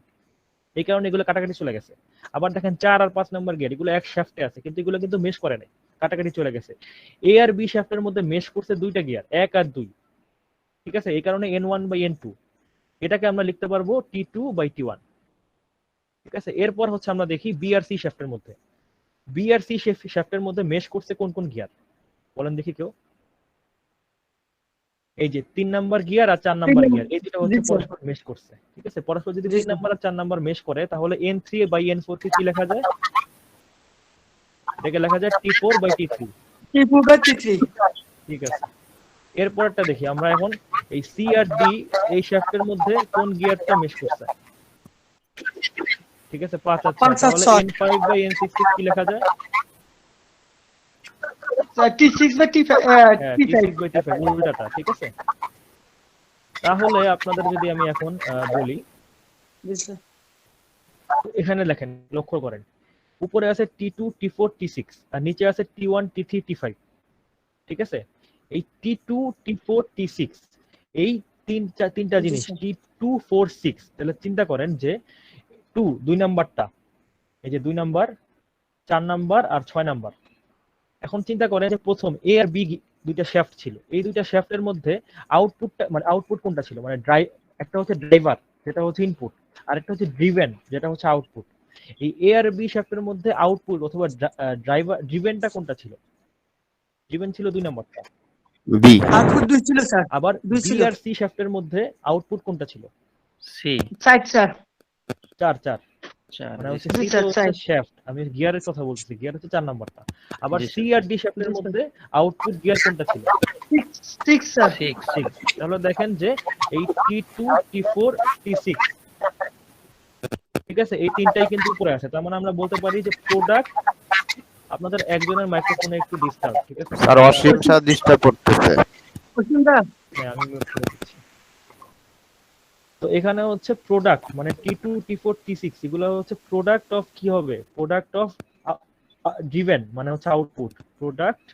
এই কারণে এগুলো কাটাকাটি চলে গেছে। আবার দেখেন 4 আর 5 নাম্বার গিয়ার এগুলো এক শ্যাফটে আছে, কিন্তু এগুলো কিন্তু মেশ করে নাই, কাটাকাটি চলে গেছে। এ আর বি শ্যাফটের মধ্যে মেশ করছে দুইটা গিয়ার 1 আর 2, ঠিক আছে। এই কারণে N1 বাই N2 এটাকে আমরা লিখতে পারবো T2 বাই T1, ঠিক আছে। এরপর হচ্ছে আমরা দেখি বি আর সি শ্যাফটের মধ্যে মেশ করছে কোন কোন গিয়ার বলেন দেখি কেউ। এই যে 3 নাম্বার গিয়ার আর 4 নাম্বার গিয়ার এই দুটো হচ্ছে পরস্পর মেশ করছে, ঠিক আছে। পরস্পর যদি 3 নাম্বার আর 4 নাম্বার মেশ করে তাহলে N3 বাই N4 কে কি লেখা যায়, এটাকে লেখা যায় T4 by T3, T4 by T3 ঠিক আছে। এরপরটা দেখি আমরা এখন এই সি আর ডি এই শ্যাফটের মধ্যে কোন গিয়ারটা মেশ করছে, ঠিক আছে 5 আর 6, তাহলে N5 বাই N6 কে কি লেখা যায়, T6 by T5 T6 by T5 উল্টাটা, ঠিক আছে। তাহলে আপনাদের যদি আমি এখন বলি, এখানে লেখেন লক্ষ্য করেন উপরে আছে T2 T4 T6 আর নিচে আছে T1 T3 T5, ঠিক আছে। এই T2 T4 T6 এই তিনটা জিনিস T2 4 6, তাহলে চিন্তা করেন যে 2 নাম্বারটা, এই যে 2 নাম্বার 4 নাম্বার আর 6 নাম্বার। এখন চিন্তা করেন যে প্রথম এ আর বি দুইটা শ্যাফট ছিল, এই দুইটা শ্যাফটের মধ্যে আউটপুট কোনটা ছিল, মানে একটা হচ্ছে ড্রাইভার যেটা হচ্ছে ইনপুট, আর একটা হচ্ছে ড্রিভেন যেটা হচ্ছে আউটপুট। এই এ আর বি শ্যাফটের মধ্যে আউটপুট অথবা ড্রিভেনটা কোনটা ছিল, ড্রিভেন ছিল 2 নাম্বারটা, বি। আউটপুট 2 ছিল স্যার, আবার 2 বি ছিল আর সি শ্যাফটের মধ্যে আউটপুট কোনটা ছিল, সি 4 স্যার 4 4 মানে হচ্ছে জি সি স্যার, তো হচ্ছে শ্যাফট, আমি গিয়ারের কথা বলছি, গিয়ার হচ্ছে 4 নাম্বারটা। আবার জি সি আর ডি শ্যাফটের মধ্যে আউটপুট গিয়ার কোনটা ছিল, 6 স্যার 6। তাহলে দেখেন যে এই T2 T4 T6, ঠিক আছে, এই তিনটাই কিন্তু উপরে আছে। তার মানে আমরা বলতে পারি যে প্রোডাক্ট, আপনাদের একজনের মাইক্রোফোনে একটু ডিস্টার্ব, ঠিক আছে স্যার অসীম স্যার ডিস্টার্ব করতেছে। হ্যাঁ আমি মিউট করে দিচ্ছি। তো এখানে হচ্ছে প্রোডাক্ট মানে T2 T4 T6 এগুলো হচ্ছে প্রোডাক্ট অফ কি হবে, প্রোডাক্ট অফ ড্রিভেন মানে হচ্ছে আউটপুট, প্রোডাক্ট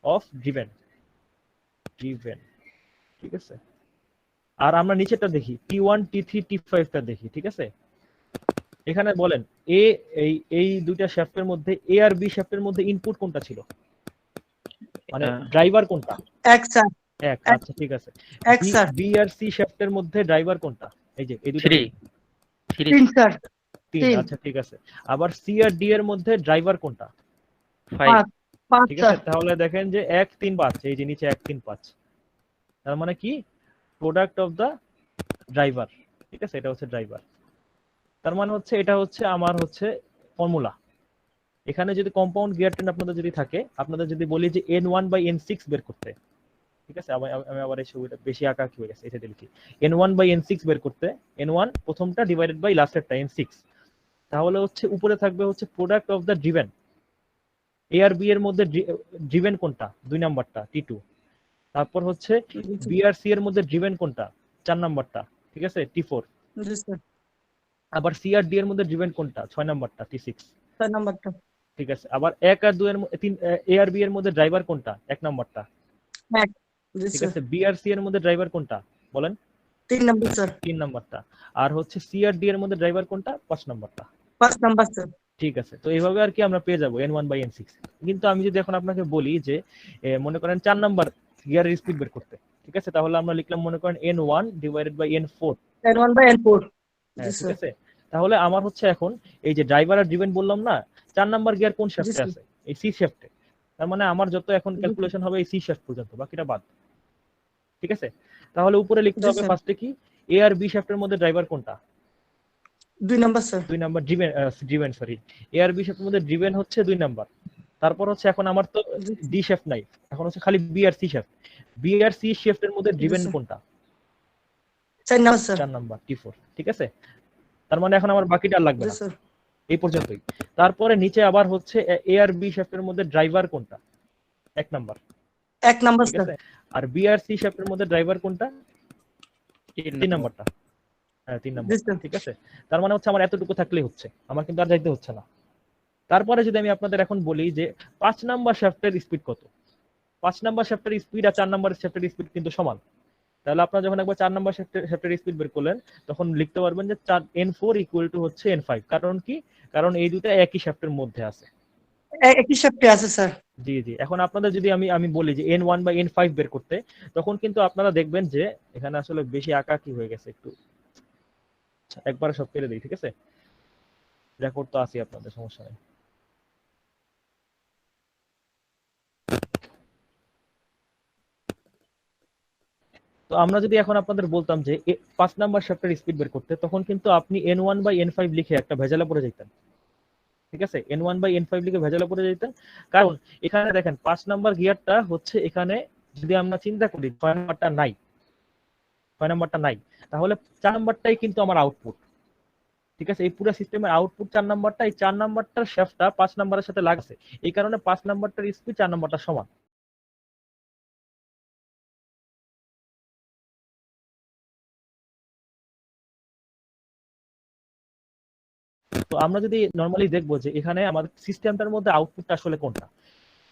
অফ ড্রিভেন, ঠিক আছে। আর আমরা নিচেটা দেখি T1 T3 T5 টা দেখি, ঠিক আছে। এখানে বলেন এই দুইটা শ্যাফটের মধ্যে এ আর বি শ্যাফটের মধ্যে ইনপুট কোনটা ছিল, মানে ড্রাইভার কোনটা, এক স্যার এক, আচ্ছা ঠিক আছে। এক স্যার বি আর সি শ্যাফটের মধ্যে ড্রাইভার কোনটা, এই যে এই দুটো 3 3 স্যার 3, আচ্ছা ঠিক আছে। আবার সি আর ডি এর মধ্যে ড্রাইভার কোনটা, 5 5 ঠিক স্যার আছে। তাহলে দেখেন যে 1 3 5, এই যে নিচে 1 3 5, তার মানে কি প্রোডাক্ট অফ দা ড্রাইভার, ঠিক আছে, এটা হচ্ছে ড্রাইভার। তার মানে হচ্ছে এটা হচ্ছে আমার হচ্ছে ফর্মুলা। এখানে যদি কম্পাউন্ড গিয়ার ট্রেন আপনাদের যদি থাকে, আপনাদের যদি বলি যে N1 বাই N6 বের করতে, ঠিক আছে, আমি আবার এই ছবিটা বেশি আঁকা কি হয়ে গেছে, এটা লিখি N1 বাই N6 বের করতে, N1 প্রথমটা ডিভাইডেড বাই লাস্টেরটা N6, তাহলে হচ্ছে উপরে থাকবে হচ্ছে product of the driven, A আর বি এর মধ্যে ড্রিভেন কোনটা 2 নাম্বারটা T2, তারপর হচ্ছে বি আর সি এর মধ্যে ড্রিভেন কোনটা 4 নাম্বারটা, ঠিক আছে T4, জি স্যার আবার সি আর ডি এর মধ্যে ড্রিভেন কোনটা 6 নাম্বারটা T6, 4 নাম্বারটা ঠিক আছে। আবার 1 আর 2 এর এ আর বি এর মধ্যে ড্রাইভার কোনটা 1 নাম্বারটা, এক জি ঠিক স্যার আছে। বি আর সি এর মধ্যে ড্রাইভার কোনটা বলেন, 3 নাম্বার স্যার 3 নাম্বারটা। আর হচ্ছে সি আর ডি এর মধ্যে ড্রাইভার কোনটা? 5 নাম্বারটা। 5 নাম্বার স্যার ঠিক আছে, তো এইভাবে আর কি আমরা পেয়ে যাবো N1/N6। কিন্তু আমি যদি এখন আপনাকে বলি যে মনে করেন 4 নাম্বার গিয়ারের স্পিড বের করতে, ঠিক আছে, তাহলে আমরা লিখলাম মনে করেন N1/N4। N1/N4 হ্যাঁ, জি ঠিক স্যার আছে। তাহলে আমার হচ্ছে এখন এই যে ড্রাইভার আর ড্রিভেন বললাম না, 4 নাম্বার গিয়ার কোন জি শ্যাফটে স্যার আছে? এই সি শ্যাফটে। তার মানে আমার যত এখন জি ক্যালকুলেশন হবে এই সি শ্যাফট পর্যন্ত, বাকিটা বাদ। ঠিক আছে, তাহলে উপরে লিখতে জি হবে স্যার ফার্স্টে কি এ আর বি শ্যাফটের মধ্যে ড্রাইভার কোনটা? 2 number sir 2 number driven, driven sorry, A আর বি শ্যাফটের মধ্যে ড্রিভেন হচ্ছে 2 নাম্বার। তারপর হচ্ছে এখন আমার তো জি ডি শ্যাফট নাই, এখন হচ্ছে খালি বি আর সি শ্যাফট। বি আর সি শ্যাফটের মধ্যে জি ড্রিভেন স্যার কোনটা? 4 নাম্বার স্যার 4 নাম্বার T4। ঠিক আছে, তার মানে এখন আমার বাকিটা আর লাগবে জি না, স্যার এই পর্যন্তই। তারপরে নিচে আবার হচ্ছে এ আর বি শ্যাফটের মধ্যে ড্রাইভার কোনটা? 1 নাম্বার। 1 নাম্বার ঠিক স্যার আছে, আর বি আর সি শ্যাফটের মধ্যে ড্রাইভার কোনটা? 3 নাম্বারটা। হ্যাঁ, 3 জি নাম্বার। স্যার ঠিক আছে, তার মানে হচ্ছে আমার এতটুকু থাকলেই হচ্ছে, আমার কিন্তু আর যাইতে হচ্ছে না। তারপরে যদি আমি আপনাদের এখন বলি যে 5 নাম্বার শ্যাফটের স্পিড কত? 5 নাম্বার শ্যাফটের স্পিড আর 4 নাম্বার শ্যাফটের স্পিড কিন্তু সমান। তাহলে আপনারা যখন একবার 4 নাম্বার শ্যাফটের স্পিড বের করলেন, তখন লিখতে পারবেন যে N4 ইকুয়াল টু হচ্ছে N5। কারণ কি? কারণ এই দুটো একই শ্যাফটের মধ্যে আছে। একই শ্যাফটে আছে স্যার জি জি, এখন আপনাদের যদি আমি আমি বলি যে N1/N5 বের করতে, তখন কিন্তু আপনারা দেখবেন যে এখানে আসলে বেশি আঁকা কি হয়ে গেছে একটু, একবারে সব ফেলে দিই। ঠিক আছে, রেকর্ড তো আছে আপনাদের, সমস্যা নেই। তো আমরা যদি এখন আপনাদের বলতাম যে 5 নাম্বার শ্যাফটের স্পিড বের করতে, তখন কিন্তু আপনি N1/N5 লিখে একটা ভেজালে পড়ে যেতেন। ঠিক আছে, N1/N5 লিখে ভেজালে পড়ে যেতেন, কারণ এখানে দেখেন 5 নাম্বার গিয়ারটা হচ্ছে এখানে, যদি আমরা চিন্তা করি 6 নাম্বারটা নাই, 6 নাম্বারটা নাই, তাহলে 4 নাম্বারটাই কিন্তু আমার আউটপুট। ঠিক আছে, এই পুরো সিস্টেমের আউটপুট 4 নাম্বারটা, এই 4 নাম্বারটার শ্যাফটটা 5 নাম্বারের সাথে লাগছে, এই কারণে 5 নাম্বারটার স্পিড 4 নাম্বারটা সমান। তো আমরা যদি নরমালি দেখবো যে এখানে আমাদের সিস্টেমটার মধ্যে আউটপুটটা আসলে কোনটা,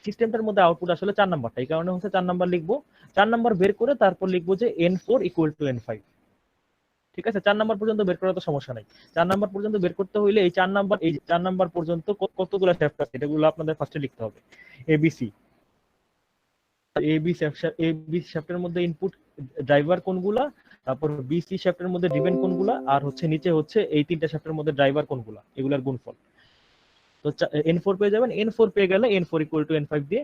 সিস্টেমটার মধ্যে আউটপুট আসলে 4 নাম্বারটা, এই কারণে হচ্ছে 4 নাম্বার লিখবো। 4 নাম্বার বের করে তারপর লিখবো যে N4 ইকুয়াল টু N5। ঠিক আছে, 4 নাম্বার পর্যন্ত বের করার তো সমস্যা নাই। 4 নাম্বার পর্যন্ত বের করতে হইলে এই 4 নাম্বার, এই 4 নাম্বার পর্যন্ত কতগুলো শ্যাফট আছে এটাগুলো আপনাদের ফার্স্টে লিখতে হবে। এবিসি, এবি শ্যাফটের মধ্যে ইনপুট ড্রাইভার কোনগুলা, তারপর বিসি শ্যাফটের মধ্যে ড্রিভেন কোনগুলা, আর হচ্ছে নিচে হচ্ছে এই তিনটা শ্যাফটের মধ্যে ড্রাইভার কোনগুলা, এগুলার গুণফল। তো N4 পেয়ে যাবেন, N4 পেয়ে গেলে N4 ইকুয়াল টু N5 দিয়ে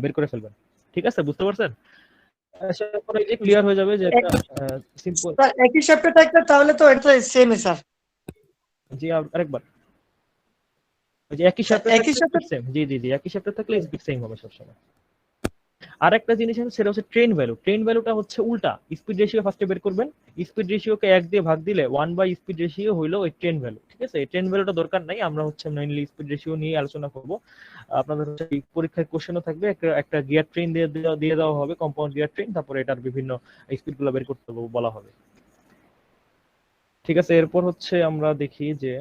বের করে ফেলবেন। ঠিক আছে, বুঝতে পারছেন? আশা করি যে ক্লিয়ার হয়ে যাবে যে একটা সিম্পল। স্যার একই শ্যাফটে থাকলে তাহলে তো এটা সেমই স্যার জি, আরেকবার, ওই যে একই স্যার শ্যাফটে একই থাকলে শ্যাফটে স্পিড সেম। জি জি জি, একই শ্যাফটে থাকলে স্পিড সেম হবে সবসময়। আর একটা জিনিস আছে, সেটা হচ্ছে ট্রেন ভ্যালু। ট্রেন ভ্যালুটা হচ্ছে উল্টা, স্পিড রেশিও ফার্স্টে বের করবেন, স্পিড রেশিওকে 1 দিয়ে ভাগ দিলে 1 বাই স্পিড রেশিও হইলো ওই ট্রেন ভ্যালু। ঠিক আছে, এই ট্রেন ভ্যালুটা দরকার নাই, আমরা হচ্ছে মেইনলি স্পিড রেশিও নিয়ে আলোচনা করব। আপনাদের হচ্ছে এই পরীক্ষায় কোশ্চেনও থাকবে, একটা গিয়ার ট্রেন দিয়ে দেওয়া হবে, কম্পাউন্ড গিয়ার ট্রেন, তারপরে এটার বিভিন্ন স্পিডগুলো বের করতে বলা হবে। ঠিক আছে, এরপর হচ্ছে আমরা দেখি যে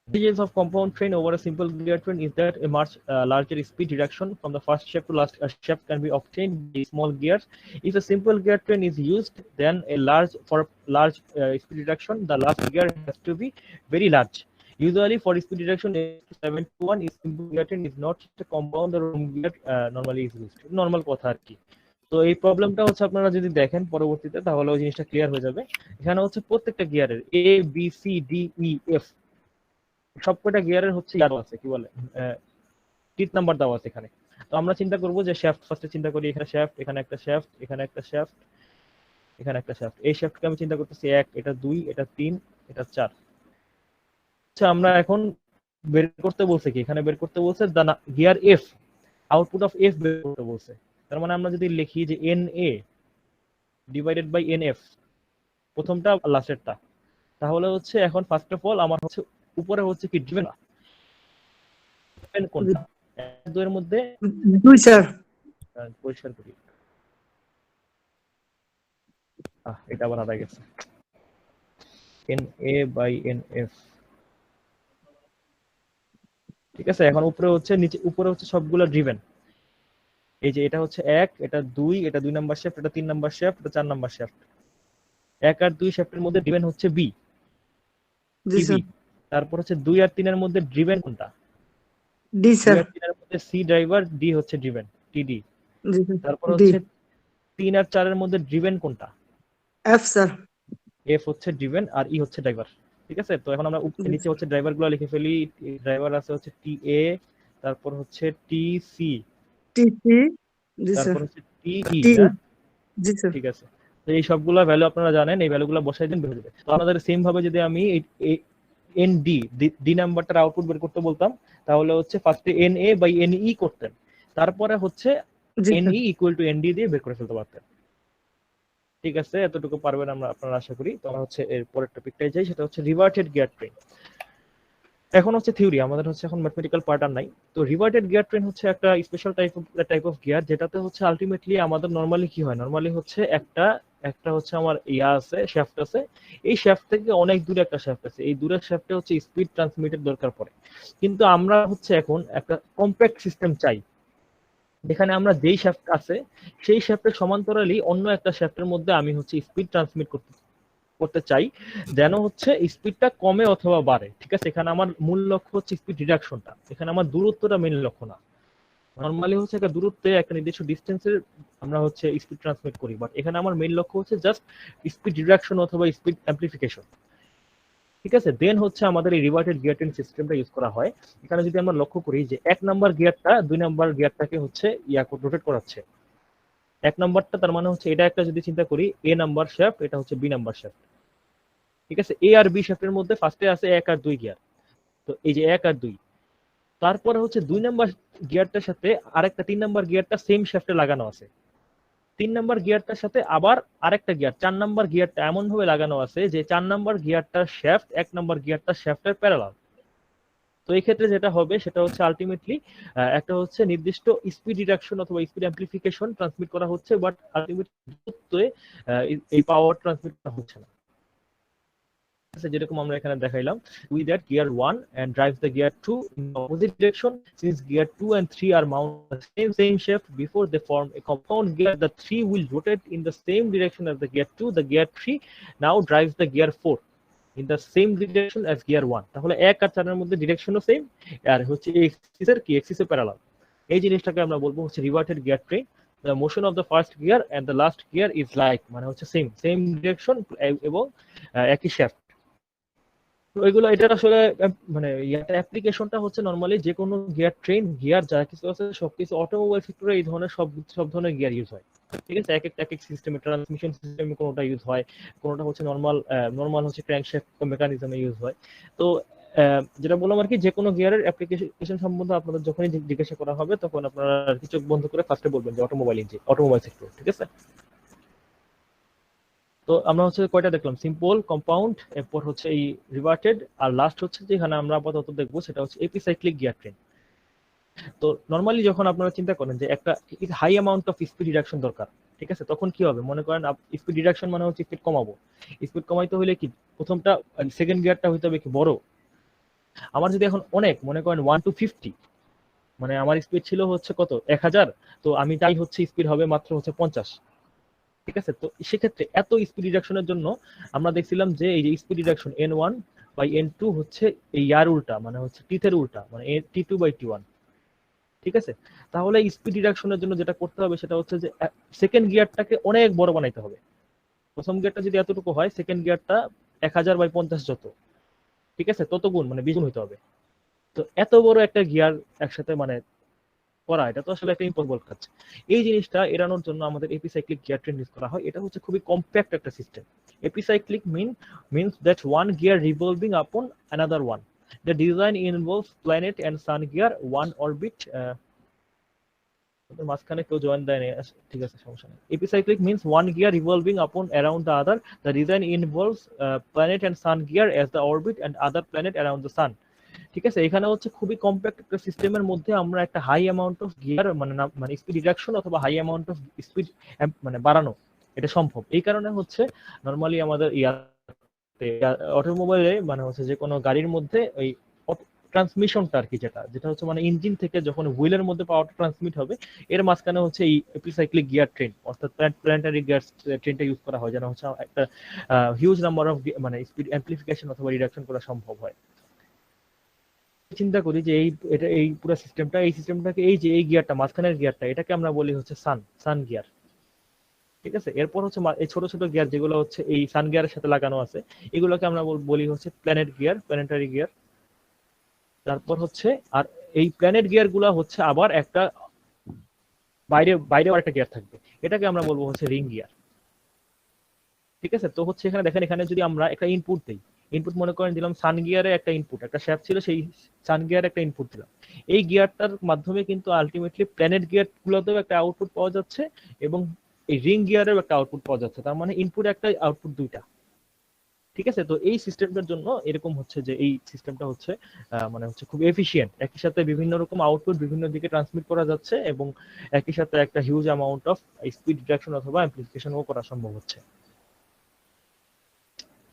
advantages of compound train over a simple gear train is that a much larger speed reduction from the first shaft to last shaft can be obtained by small gears. If a simple gear train is used, then for large speed reduction, the last gear has to be very large. Usually, for speed reduction 7 to 1, is simple gear train is not a compound or gear normally is used. Normal কথা আর কি। তো এই প্রবলেমটা হচ্ছে আপনারা যদি দেখেন পরবর্তীতে, তাহলে ওই জিনিসটা ক্লিয়ার হয়ে যাবে। এখানে হচ্ছে প্রত্যেকটা গিয়ারের A B C D E F সবকটা গিয়ারের হচ্ছে ইয়ারও আছে, কি বলে টিথ নাম্বার দেওয়া আছে এখানে। তো আমরা চিন্তা করব যে শ্যাফট ফার্স্টে চিন্তা করি, এখানে শ্যাফট, এখানে একটা শ্যাফট, এখানে একটা শ্যাফট, এখানে একটা শ্যাফট। এই শ্যাফটকে আমি চিন্তা করতেছি 1, এটা 2, এটা 3, এটা 4। আচ্ছা, আমরা এখন বের করতে বলছে কি, এখানে বের করতে বলছে gear F, output of F বের করতে বলছে। তার মানে আমরা যদি লিখি যে NA ডিভাইডেড বাই NF, প্রথমটা লাস্টেরটা, তাহলে হচ্ছে এখন ফার্স্ট অফ অল আমার হচ্ছে উপরে হচ্ছে কি ড্রিভেন কোনটা, 1 2 এর মধ্যে 2 স্যার পরিষ্কার করি। এটা আবার হারাই গেছে, NA বাই NF। ঠিক আছে, এখন উপরে হচ্ছে নিচে, উপরে হচ্ছে সবগুলো ড্রিভেন, এই যে এটা হচ্ছে 1, এটা 2, এটা 2 নাম্বার শ্যাফট, এটা 3 নাম্বার শ্যাফট, এটা 4 নাম্বার শ্যাফট। 1 আর 2 শ্যাফটের মধ্যে ড্রিভেন হচ্ছে বি, জি টিবি। স্যার। তারপর হচ্ছে 2 আর 3 এর মধ্যে ড্রিভেন কোনটা? D 2 sir. আর 3 এর মধ্যে সি ড্রাইভার, ডি হচ্ছে ড্রিভেন, টিডি। জি স্যার। তারপর ডি। হচ্ছে 3 আর 4 এর মধ্যে ড্রিভেন কোনটা? F sir. এফ হচ্ছে ড্রিভেন আর ই হচ্ছে ড্রাইভার। ঠিক আছে, তো এখন আমরা জি নিচে হচ্ছে ড্রাইভার গুলো লিখে ফেলি। ড্রাইভার আছে হচ্ছে টি এ, তারপর হচ্ছে টি সি, টি সি। জি স্যার। তারপর হচ্ছে টি ই টি। না? জি স্যার। ঠিক আছে, তো এই সবগুলা ভ্যালু আপনারা জানেন, এই ভ্যালুগুলো বসাই দিন বের হয়ে যাবে। তো আমাদের সেম ভাবে যদি আমি এন ডি ডি নাম্বারটার আউটপুট বের করতে বলতাম, তাহলে হচ্ছে ফার্স্টে N A by N E করতেন, তারপরে হচ্ছে G N sir. E equal to N D দিয়ে বের করে ফেলতে পারতেন। ঠিক আছে, এতটুকু পারবেন আমরা আপনারা আশা করি। তো আমরা হচ্ছে এর পরের টপিকটাই যাই, সেটা হচ্ছে রিভার্টেড গিয়ার ট্রেন। এখন হচ্ছে থিওরি, আমাদের হচ্ছে এখন ম্যাথমেটিক্যাল পার্ট আর নাই। তো রিভার্টেড গিয়ার ট্রেন হচ্ছে একটা স্পেশাল টাইপ অফ গিয়ার, যেটাতে হচ্ছে আলটিমেটলি আমাদের নরমালি কি হয়, নরমালি হচ্ছে একটা একটা হচ্ছে আমার ইয়া আছে, শ্যাফট আছে। এই শ্যাফট থেকে অনেক দূরে একটা শ্যাফট আছে, এই দূরের শ্যাফটে হচ্ছে স্পিড ট্রান্সমিটের দরকার পড়ে। কিন্তু আমরা হচ্ছে এখন একটা কম্প্যাক্ট সিস্টেম চাই, যেখানে আমরা যেই শ্যাফট আছে সেই শ্যাফটের সমান্তরালি অন্য একটা শ্যাফটের মধ্যে আমি হচ্ছে স্পিড ট্রান্সমিট করতে চাই, যেন হচ্ছে স্পিডটা কমে অথবা বাড়ে। ঠিক আছে, এখানে আমার মূল লক্ষ্য হচ্ছে স্পিড রিডাকশনটা, এখানে আমার দূরত্বটা মেন লক্ষ্য না। নরমালি হচ্ছে একটা দূরত্বে একটা নির্দিষ্ট ডিস্টেন্সের আমরা হচ্ছে স্পিড ট্রান্সমিট করি, বাট এখানে আমার মেইন লক্ষ্য হচ্ছে জাস্ট স্পিড রিডাকশন অথবা স্পিড অ্যাম্প্লিফিকেশন। ঠিক আছে, দেন হচ্ছে আমাদের এই রিভার্টেড গিয়ার ট্রেন সিস্টেমটা ইউজ করা হয়। এখানে যদি আমরা লক্ষ্য করি যে 1 নাম্বার গিয়ারটা 2 নাম্বার গিয়ারটাকে হচ্ছে রোটেট করাচ্ছে। 1 নাম্বারটা তার মানে হচ্ছে এটা একটা যদি চিন্তা করি এ নাম্বার শ্যাফট, এটা হচ্ছে বি নাম্বার শ্যাফট। ঠিক আছে, এ আর বি শ্যাফটের মধ্যে ফার্স্টে আছে 1 আর 2 গিয়ার, তো এই যে 1 আর 2, তারপরে হচ্ছে 2 নাম্বার গিয়ারটার সাথে আরেকটা 3 নাম্বার গিয়ারটা সেম শ্যাফটে লাগানো আছে। 3 নাম্বার গিয়ারটার সাথে আবার আরেকটা গিয়ার 4 নাম্বার গিয়ারটা এমন ভাবে লাগানো আছে যে 4 নাম্বার গিয়ারটার শ্যাফট 1 নাম্বার গিয়ারটার শ্যাফটের প্যারালাল। তো এই ক্ষেত্রে যেটা হবে সেটা হচ্ছে আলটিমেটলি একটা হচ্ছে নির্দিষ্ট স্পিড রিডাকশন অথবা স্পিড অ্যাম্প্লিফিকেশন ট্রান্সমিট করা হচ্ছে, বাট আলটিমেটলি এই পাওয়ার ট্রান্সমিট করা হচ্ছে না। যেরকম আমরা এখানে দেখাইলাম, with that gear 1 and drives the gear 2 in the opposite direction. Since gear 2 and 3 are mounted on the same shaft before they form a compound gear, the 3 will rotate in the same direction as the gear 2. The gear 3 now drives the gear 4 in the same direction as gear 1. তাহলে 1 আর 4 এর মধ্যে ডিরেকশনও same, আর হচ্ছে এক্সিসের কি এক্সিসে parallel. এই জিনিসটাকে আমরা বলবো হচ্ছে reverted gear train. The motion of the first gear and the last gear is like, মানে হচ্ছে সেম ডিরেকশন এবং একই শ্যাফট। তো এগুলো এটার আসলে মানে অ্যাপ্লিকেশনটা হচ্ছে নরমালি যে কোনো গিয়ার ট্রেন গিয়ার যা কিছু আছে সবকিছু অটোমোবাইল সেক্টরে এই ধরনের সব ধরনের গিয়ার ইউজ হয়। ঠিক আছে, এক এক সিস্টেমে ট্রান্সমিশন সিস্টেমে কোনোটা ইউজ হয়, কোনোটা হচ্ছে নরমাল হচ্ছে ক্র্যাঙ্কশ্যাফট মেকানিজমে ইউজ হয়। তো যেটা বললাম আর কি, যে কোনো গিয়ারের অ্যাপ্লিকেশন সম্বন্ধে আপনাদের যখনই জিজ্ঞাসা করা হবে তখন আপনারা চোখ বন্ধ করে ফার্স্টে বলবেন যে অটোমোবাইল সেক্টর। ঠিক আছে, তো আমরা হচ্ছে কয়টা দেখলাম, সিম্পল, কম্পাউন্ড, এরপর হচ্ছে এই রিভার্টেড, আর লাস্ট হচ্ছে যেখানে আমরা আপাতত দেখবো সেটা হচ্ছে এপিসাইক্লিক গিয়ার ট্রেন। তো নরমালি যখন আপনারা চিন্তা করেন যে একটা high amount of speed reduction দরকার, ঠিক আছে, তখন কি হবে, মনে করেন স্পিড রিডাকশন মানে হচ্ছে স্পিড কমাবো। স্পিড কমাইতে হলে কি প্রথমটা সেকেন্ড গিয়ারটা হইতে হবে কি বড়। আমার যদি এখন অনেক মনে করেন 1 to 50, মানে আমার স্পিড ছিল হচ্ছে কত 1000, তো আমি তাই হচ্ছে স্পিড হবে মাত্র হচ্ছে 50। ঠিক আছে, তো সেক্ষেত্রে এত স্পিড রিডাকশনের জন্য আমরা দেখছিলাম যে এই যে speed reduction n1 by n2 হচ্ছে এই ইয়ার উল্টা, মানে হচ্ছে টিথের উল্টা, মানে t2 বাই t1। ঠিক আছে, তাহলে স্পিড রিডাকশনের জন্য যেটা করতে হবে সেটা হচ্ছে যে সেকেন্ড গিয়ারটাকে অনেক বড় বানাইতে হবে। প্রথম গিয়ারটা যদি এতটুকু হয়, সেকেন্ড গিয়ারটা 1000 বাই 50 যত, ঠিক আছে, তত গুণ মানে 20 গুণ হইতে হবে। তো এত বড় একটা গিয়ার একসাথে মানে করা, এটা তো আসলে একটা ইম্পসিবল কাজ। এই জিনিসটা এড়ানোর জন্য আমাদের এপিসাইক্লিক গিয়ার ট্রেন ইউজ করা হয়। এটা হচ্ছে খুবই কম্প্যাক্ট একটা system. Epicyclic means that one gear revolving upon another one. The design involves planet and sun gear, one orbit. মাঝখানে কেউ জয়েন দেয় না, ঠিক আছে, সমস্যা নেই। Epicyclic means one gear revolving upon around the other. The design involves planet and sun gear as the orbit and other planet around the sun. ঠিক আছে, এখানে হচ্ছে খুবই কম্প্যাক্ট একটা সিস্টেমের মধ্যে আমরা একটা হাই অ্যামাউন্ট অফ গিয়ার মানে স্পিড রিডাকশন অথবা হাই অ্যামাউন্ট অফ স্পিড মানে বাড়ানো এটা সম্ভব। এই কারণে হচ্ছে নরমালি আমাদের অটোমোবাইলে মানে হচ্ছে যে কোনো গাড়ির মধ্যে ওই ট্রান্সমিশনটা আর কি, যেটা হচ্ছে মানে ইঞ্জিন থেকে যখন হুইলের মধ্যে পাওয়ারটা ট্রান্সমিট হবে, এর মাঝখানে হচ্ছে এই এপিসাইক্লিক গিয়ার ট্রেন অর্থাৎ প্ল্যানেটারি গিয়ার ট্রেনটা ইউজ করা হয়, যেন হচ্ছে একটা হিউজ নাম্বার অফ মানে স্পিড অ্যাম্পলিফিকেশন অথবা রিডাকশন করা সম্ভব হয়। চিন্তা করি যে এই পুরো সিস্টেমটাকে এই যে এই গিয়ারটা মাঝখানের গিয়ারটা, এটাকে আমরা বলি হচ্ছে সান গিয়ার। ঠিক আছে, এরপর হচ্ছে এই ছোট ছোট গিয়ার যেগুলো হচ্ছে এই সান গিয়ারের সাথে লাগানো আছে, এগুলোকে আমরা বলি হচ্ছে প্ল্যানেটারি গিয়ার। তারপর হচ্ছে আর এই প্ল্যানেট গিয়ার গুলা হচ্ছে আবার একটা বাইরেও একটা গিয়ার থাকবে, এটাকে আমরা বলবো হচ্ছে রিং গিয়ার। ঠিক আছে, তো হচ্ছে এখানে দেখেন, এখানে যদি আমরা একটা ইনপুট দিই, ইনপুট মনে করেন দিলাম সান গিয়ারে একটা ইনপুট, একটা শ্যাফট ছিল, সেই সান গিয়ারে একটা ইনপুট দিলাম, এই গিয়ারটার মাধ্যমে কিন্তু আলটিমেটলি প্ল্যানেট গিয়ার গুলোতেও একটা আউটপুট পাওয়া যাচ্ছে এবং এই রিং গিয়ারেও একটা আউটপুট পাওয়া যাচ্ছে, তার মানে ইনপুট একটা আউটপুট দুইটা। ঠিক আছে, তো এই সিস্টেমটার জন্য এরকম হচ্ছে যে এই সিস্টেমটা হচ্ছে মানে হচ্ছে খুব এফিশিয়েন্ট, একই সাথে বিভিন্ন রকম আউটপুট বিভিন্ন দিকে ট্রান্সমিট করা যাচ্ছে এবং একই সাথে একটা huge amount of speed reduction অথবা অ্যাম্পলিফিকেশনও করা সম্ভব হচ্ছে।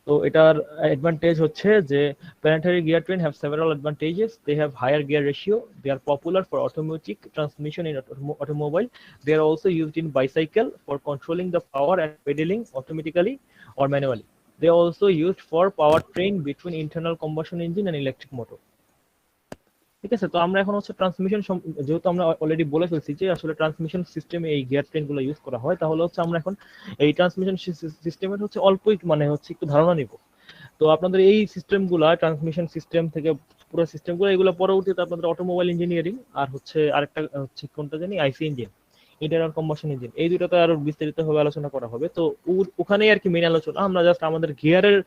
তো এটার অ্যাডভান্টেজ হচ্ছে যে planetary gear train have several advantages. They have higher gear ratio. They are popular for automatic transmission in automobile. They are also used in bicycle for controlling the power and pedaling automatically or manually. They are also used for powertrain between internal combustion engine and electric motor. ঠিক আছে, তো আমরা এখন হচ্ছে transmission, যেহেতু আমরা already বলে ফেলছি যে আসলে ট্রান্সমিশন সিস্টেমে এই গিয়ার ট্রেন গুলো ইউজ করা হয়, তাহলে হচ্ছে আমরা এখন এই ট্রান্সমিশন সিস্টেমের হচ্ছে অল্পই মানে হচ্ছে একটু ধারণা নিব। তো আপনাদের এই সিস্টেমগুলা ট্রান্সমিশন সিস্টেম থেকে পুরো সিস্টেমগুলো এগুলো পরবর্তীতে আপনাদের অটোমোবাইল ইঞ্জিনিয়ারিং আর হচ্ছে আরেকটা হচ্ছে কোনটা জানি আইসি ইঞ্জিন, ইন্টারনাল কম্বাসন ইঞ্জিন, এই দুটোতে আরো বিস্তারিতভাবে আলোচনা করা হবে। তো ওখানেই আর কি মেইন আলোচনা, আমরা জাস্ট আমাদের গিয়ারের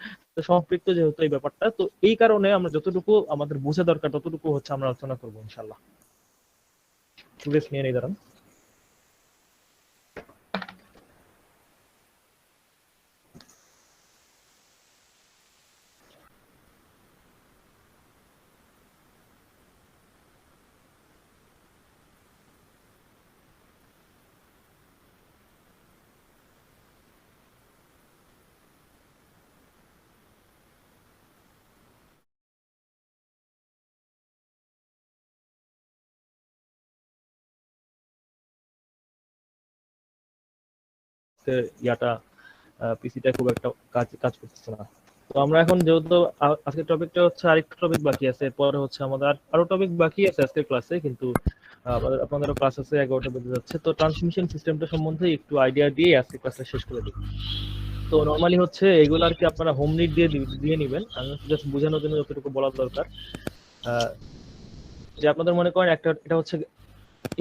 সম্পৃক্ত যেহেতু এই ব্যাপারটা, তো এই কারণে আমরা যতটুকু আমাদের বোঝা দরকার ততটুকু হচ্ছে আমরা আলোচনা করবো ইনশাল্লাহ। স্টুডেন্টস নিয়ে নেই দাঁড়ান। ইয়াটা পিসিটা খুব একটা কাজ করতেছে না। তো আমরা এখন যেহেতু আজকের টপিকটা হচ্ছে আরেকটা টপিক বাকি আছে, এরপরে হচ্ছে আমাদের আরো টপিক বাকি আছে আজকের ক্লাসে, কিন্তু আপনাদেরও ক্লাস আছে 11টা বেজে যাচ্ছে। তো ট্রান্সমিশন সিস্টেমটা সম্বন্ধে একটু আইডিয়া দিয়ে আজকে ক্লাসটা শেষ করে দিই। তো নর্মালি হচ্ছে এগুলো আর কি আপনারা হোম নিট দিয়ে নেবেন, আমি জাস্ট বোঝানোর জন্য যতটুকু বলা দরকার। যে আপনাদের মনে করেন এটা হচ্ছে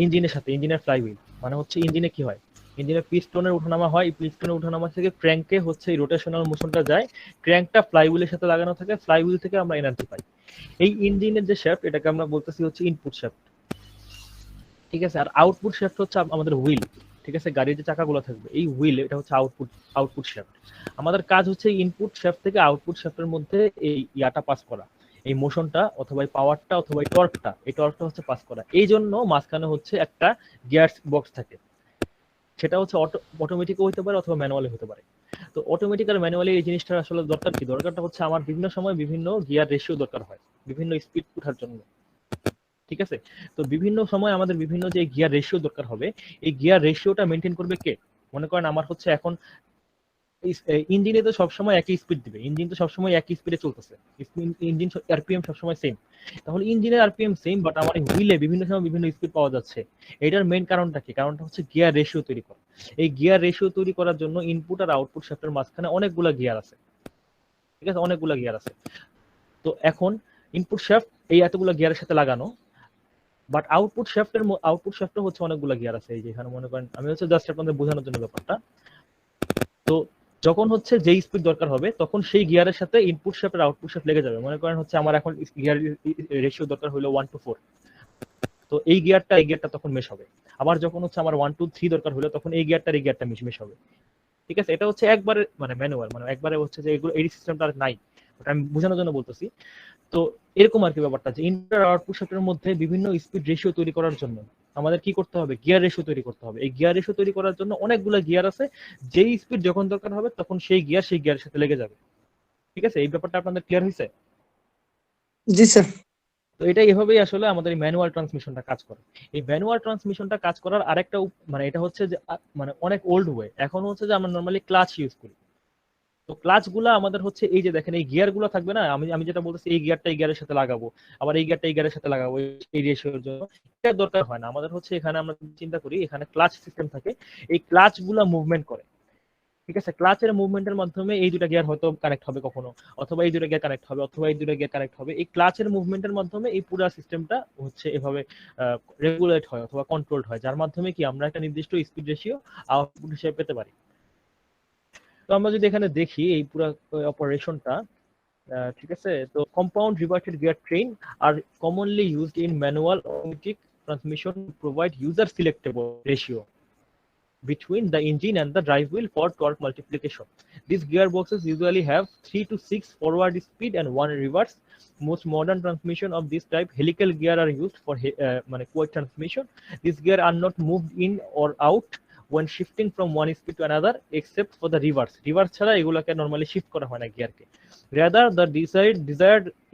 ইঞ্জিনের সাথে ইঞ্জিনের ফ্লাইহুইল, মানে হচ্ছে ইঞ্জিনে কি হয়, ইঞ্জিনের পিস্টনের ওঠানামা হয়, এই পিস্টনের ওঠানামা থেকে ক্র্যাঙ্কে হচ্ছে এই রোটেশনাল মোশনটা যায়, ক্র্যাঙ্কটা ফ্লাইহুইলের সাথে লাগানো থাকে, ফ্লাইহুইল থেকে আমরা এনার্জি পাই। এই ইঞ্জিনের যে শ্যাফট এটাকে আমরা বলতেছি হচ্ছে ইনপুট শ্যাফট। ঠিক আছে, আর আউটপুট শ্যাফট হচ্ছে আমাদের হুইল। ঠিক আছে, গাড়ির যে চাকাগুলো থাকবে এই হুইল, এটা হচ্ছে আউটপুট শ্যাফট। আমাদের কাজ হচ্ছে ইনপুট শ্যাফট থেকে আউটপুট শ্যাফটের মধ্যে এই ইয়াটা পাস করা, এই মোশনটা অথবা এই পাওয়ারটা অথবা এই টর্কটা হচ্ছে পাস করা। এই জন্য মাঝখানে হচ্ছে একটা গিয়ার বক্স থাকে, সেটা হচ্ছে অটোমেটিকও হতে পারে অথবা ম্যানুয়ালি হতে পারে। তো অটোমেটিক আর ম্যানুয়ালি এই জিনিসটা আসলে দরকার কি, দরকারটা হচ্ছে আমার বিভিন্ন সময় বিভিন্ন গিয়ার রেশিও দরকার হয় বিভিন্ন স্পিড ওঠার জন্য। ঠিক আছে, তো বিভিন্ন সময় আমাদের বিভিন্ন যে গিয়ার রেশিও দরকার হবে, এই গিয়ার রেশিওটা মেনটেন করবে কে? মনে করেন আমার হচ্ছে এখন ইঞ্জিনে তো সবসময় একই স্পিড দিবে, ইঞ্জিন তো সবসময় একই স্পিডে চলতেছে, ইঞ্জিন আরপিএম সবসময় সেম, তাহলে ইঞ্জিনের আরপিএম সেম বাট আমার হুইলে বিভিন্ন সময় বিভিন্ন স্পিড পাওয়া যাচ্ছে। এটার মেইন কারণটা কি? কারণটা হচ্ছে গিয়ার রেশিও তৈরি করা। এই গিয়ার রেশিও তৈরি করার জন্য ইনপুট আর আউটপুট শ্যাফটের মাঝখানে অনেকগুলা গিয়ার আছে। ঠিক আছে, অনেকগুলা গিয়ার আছে। তো এখন ইনপুট শ্যাফট এই এতগুলা গিয়ারের সাথে লাগানো, বাট আউটপুট শ্যাফটে হচ্ছে অনেকগুলা গিয়ার আছে। এই যে এখানে মনে করেন আমি হচ্ছে জাস্ট আপনাদের বোঝানোর জন্য ব্যাপারটা। তো যখন হচ্ছে যেই স্পিড দরকার হবে তখন সেই গিয়ারের সাথে ইনপুট শ্যাফট আর আউটপুট শ্যাফট লেগে যাবে। মনে করেন হচ্ছে আমার এখন গিয়ার রেশিও দরকার হলো 1:4, তো এই গিয়ারটা তখন মেশ হবে। আবার যখন হচ্ছে আমার 1:3 দরকার হলো তখন এই গিয়ারটা মেশ হবে। ঠিক আছে, এটা হচ্ছে একবারে মানে ম্যানুয়াল, মানে একবারে হচ্ছে যে এগুলো এই সিস্টেমটা আর নাই, ওটা আমি বোঝানোর জন্য বলতেছি। তো এরকম আর কি ব্যাপারটা, যে ইনপুট আর আউটপুট শ্যাফটের মধ্যে বিভিন্ন স্পিড রেশিও তৈরি করার জন্য আমাদের কি করতে হবে? গিয়ার রেশিও তৈরি করতে হবে। এই গিয়ার রেশিও তৈরি করার জন্য অনেকগুলো গিয়ার আছে, যেই স্পিড যখন দরকার হবে তখন সেই গিয়ারের সাথে লেগে যাবে। ঠিক আছে, এই ব্যাপারটা আপনাদের ক্লিয়ার হয়েছে? জি স্যার। তো এটা এভাবেই আসলে আমাদের ম্যানুয়াল ট্রান্সমিশনটা কাজ করে। এই ম্যানুয়াল ট্রান্সমিশনটা কাজ করার আরেকটা মানে এটা হচ্ছে যে মানে অনেক ওল্ড ওয়ে। এখন হচ্ছে যে আমরা নরমালি ক্লাচ ইউজ করি। তো ক্লাচ গুলা আমাদের হচ্ছে এই যে দেখেন এই গিয়ার গুলো থাকবে না, আমি আমি যেটা বলতেছি এই গিয়ারটা এই গিয়ারের সাথে লাগাবো, আবার এই গিয়ারটা এই গিয়ারের সাথে লাগাবো এই রেশিওর জন্য, এটা দরকার হয় না আমাদের। হচ্ছে এখানে আমরা চিন্তা করি এখানে ক্লাচ সিস্টেম থাকে, এই ক্লাচ গুলা মুভমেন্ট করে, ঠিক আছে। ক্লাচের মুভমেন্টের মাধ্যমে এই দুটা গিয়ার হয়তো কানেক্ট হবে কখনো, অথবা এই দুটা গিয়ার কানেক্ট হবে, অথবা এই দুটা গিয়ার কানেক্ট হবে। এই ক্লাচের মুভমেন্টের মাধ্যমে এই পুরো সিস্টেমটা হচ্ছে এভাবে রেগুলেট হয় অথবা কন্ট্রোলড হয়, যার মাধ্যমে কি আমরা একটা নির্দিষ্ট স্পিড রেশিও আউটপুট হিসেবে পেতে পারি। তো আমরা যদি এখানে দেখি এই পুরো অপারেশনটা, ঠিক আছে। তো compound reverted gear train are commonly used in manual automatic transmission provide user selectable ratio between the engine and the drive wheel for torque multiplication. These gearboxes usually have 3 to 6 forward speed and 1 reverse. Most modern transmission of this type, helical gear, are used for quad transmission. These gear are not moved in or out when shifting from one speed to another, except for the reverse. Reverse ছাড়া এগুলোকে normally shift করা হয় না গিয়ারকে। Rather, the desired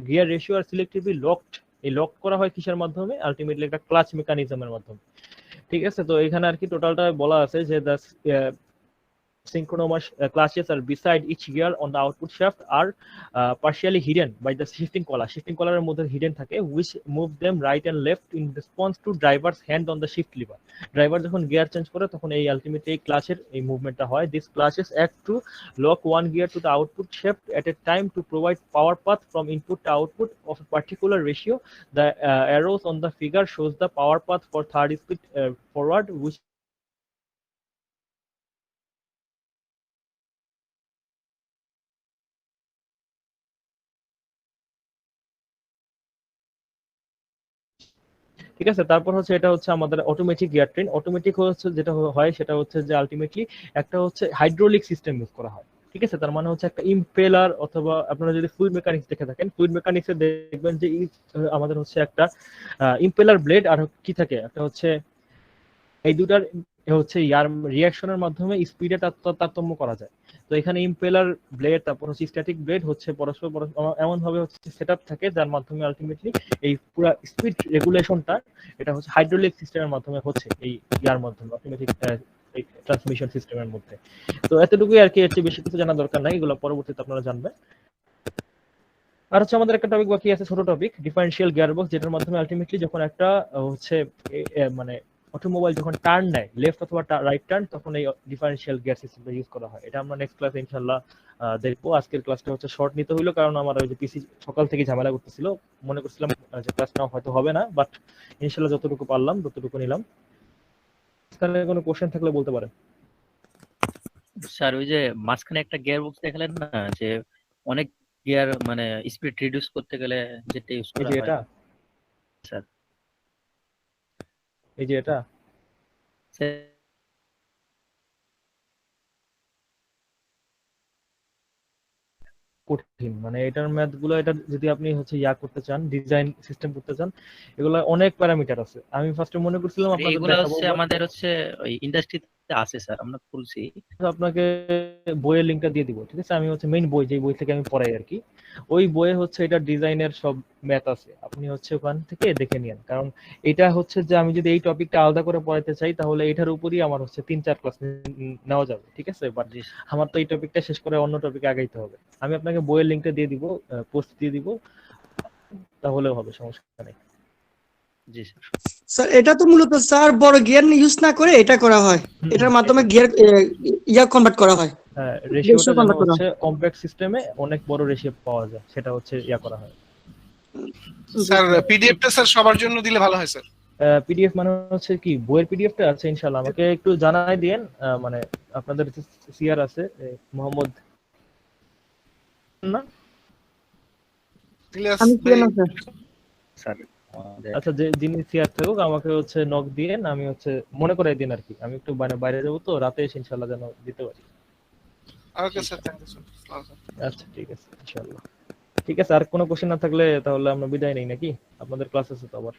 gear ratio are selectively locked. এই lock করা হয় কিসের মাধ্যমে? আলটিমেটলি একটা ক্লাচ মেকানিজমের মাধ্যমে, ঠিক আছে। তো এখানে আর কি টোটালটা বলা আছে যে the synchronous clutches are beside each gear on the output shaft are partially hidden by the shifting collar. Shifting collar এর মধ্যে hidden থাকে, which move them right and left in response to driver's hand on the shift lever. Driver যখন gear change করে তখন এই ultimately এই ক্লাচের এই মুভমেন্টটা হয়। These clutches act to lock one gear to the output shaft at a time to provide power path from input to output of a particular ratio. The arrows on the figure shows the power path for third speed forward, which ঠিক আছে। তারপর হচ্ছে এটা হচ্ছে আমাদের automatic gear train. Automatic হচ্ছে যেটা হয় সেটা হচ্ছে যে আলটিমেটলি একটা হচ্ছে হাইড্রোলিক সিস্টেম ইউজ করা হয়, ঠিক আছে। তার মানে হচ্ছে একটা ইম্পেলার, অথবা আপনারা যদি ফ্লুইড মেকানিক্স দেখে থাকেন, ফ্লুইড মেকানিক্সে দেখবেন যে আমাদের হচ্ছে একটা ইম্পেলার ব্লেড আর কি থাকে, একটা হচ্ছে এই দুটার হচ্ছে ইয়ার রিঅ্যাকশনের মাধ্যমে স্পিডে তারতম্য করা যায়। তো এখানে ইম্পেলার ব্লেড তারপর হচ্ছে স্ট্যাটিক ব্লেড হচ্ছে পরস্পর এমন ভাবে হচ্ছে সেটআপ থাকে যার মাধ্যমে আলটিমেটলি এই পুরো স্পিড রেগুলেশনটা এটা হচ্ছে হাইড্রোলিক সিস্টেমের মাধ্যমে হচ্ছে এই ইয়ার মাধ্যমে অটোমেটিক এই ট্রান্সমিশন সিস্টেমের মধ্যে। তো এতটুকুই আর কি, এর চেয়ে বেশি কিছু জানা দরকার নাই, এগুলো পরবর্তীতে আপনারা জানবেন। আর হচ্ছে আমাদের একটা টপিক বাকি আছে, ছোট টপিক, ডিফারেনশিয়াল গিয়ারবক্স, যেটার মাধ্যমে আলটিমেটলি যখন একটা হচ্ছে মানে অটোমোবাইল যখন টার্ন নেয় লেফট অথবা রাইট টার্ন, তখন এই ডিফারেনশিয়াল গিয়ার সিস্টেমটা ইউজ করা হয়। এটা আমরা নেক্সট ক্লাসে ইনশাআল্লাহ দেখবো। আজকের ক্লাসটা হচ্ছে শর্ট নিতে হইলো, কারণ আমার ওই যে পিসি সকাল থেকে ঝামেলা করতেছিল, মনে করছিলাম যে ক্লাস নাও হয়তো হবে না, বাট ইনশাআল্লাহ যতটুকু পারলাম ততটুকু নিলাম। তাহলে কোনো কোশ্চেন থাকলে বলতে পারেন। স্যার ওই যে মাঝখানে একটা গিয়ার বক্স দেখালেন না, যে অনেক গিয়ার মানে স্পিড রিডিউস করতে গেলে যেটা ইউজ এই করা যে হয় এটা, স্যার, এই যে এটা কঠিন, মানে এটার ম্যাথ গুলো, এটা যদি আপনি হচ্ছে ইয়া করতে চান, ডিজাইন সিস্টেম করতে চান, এগুলো অনেক প্যারামিটার আছে। আমি ফার্স্টে মনে করছিলাম আপনাদের এগুলো দেখাবো, হচ্ছে আমাদের হচ্ছে ওই ইন্ডাস্ট্রিতে আছে স্যার, আমরা খুলছি। আপনাকে বইয়ের লিংকটা দিয়ে দিব, ঠিক আছে। আমি হচ্ছে মেইন বই, যে বই থেকে আমি পড়াই আর কি, ওই বইয়ে হচ্ছে এটা ডিজাইনের সব ম্যাথ আছে, আপনি হচ্ছে ওখান থেকে দেখে নিন। কারণ এটা হচ্ছে যে আমি যদি এই টপিকটা আলাদা করে পড়াইতে চাই তাহলে এটার উপরই আমার হচ্ছে 3-4 ক্লাস নেওয়া যাবে, ঠিক আছে। বাট আমার তো এই টপিকটা শেষ করে অন্য টপিকে আগাইতে হবে। আমি আপনাকে বইয়ের লিংকটা দিয়ে দিব, পোস্ট দিয়ে দিব, তাহলেও হবে, সমস্যা নেই। জি স্যার। স্যার এটা তো মূলত স্যার বড় গিয়ার ইউজ না করে এটা করা হয়, এটার মাধ্যমে গিয়ার ইয়া কনভার্ট করা হয়। হ্যাঁ, রেশিওটা ratio যেন convert করা হচ্ছে কম্প্যাক্ট সিস্টেমে অনেক বড় রেশিও পাওয়া যায়, সেটা হচ্ছে ইয়া করা হয়। স্যার পিডিএফটা স্যার সবার জন্য দিলে ভালো হয় স্যার। পিডিএফ মানে হচ্ছে কি, বইয়ের পিডিএফটা আছে ইনশাআল্লাহ, আমাকে একটু জানাই দিয়েন। মানে আপনাদের সিআর আছে মোহাম্মদ না? ইলিয়াস আমি ভাই, কি না স্যার? স্যার আমাদের আচ্ছা, যে যিনি সিআর থাকুক আমাকে হচ্ছে নক দিয়েন, আমি হচ্ছে মনে করাই দিন আর কি। আমি একটু বাইরে যাবো, তো রাতে এসে ইনশাআল্লাহ যেন দিতে পারি। Okay sir, thank you sir. আচ্ছা ঠিক আছে ইনশাআল্লাহ। ঠিক আছে, আর কোনো কোশ্চেন না থাকলে তাহলে আমরা বিদায় নেই নাকি? আপনাদের ক্লাস আছে তো আবার।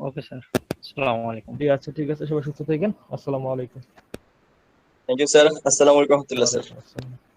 ওকে স্যার, আসসালামু আলাইকুম। জি আচ্ছা ঠিক আছে, সবাই সুস্থ থাকেন। আসসালামু আলাইকুম। Thank you sir. আসসালামু আলাইকুম রহমতুল্লাহ স্যার। ওয়ালাইকুম আসসালাম।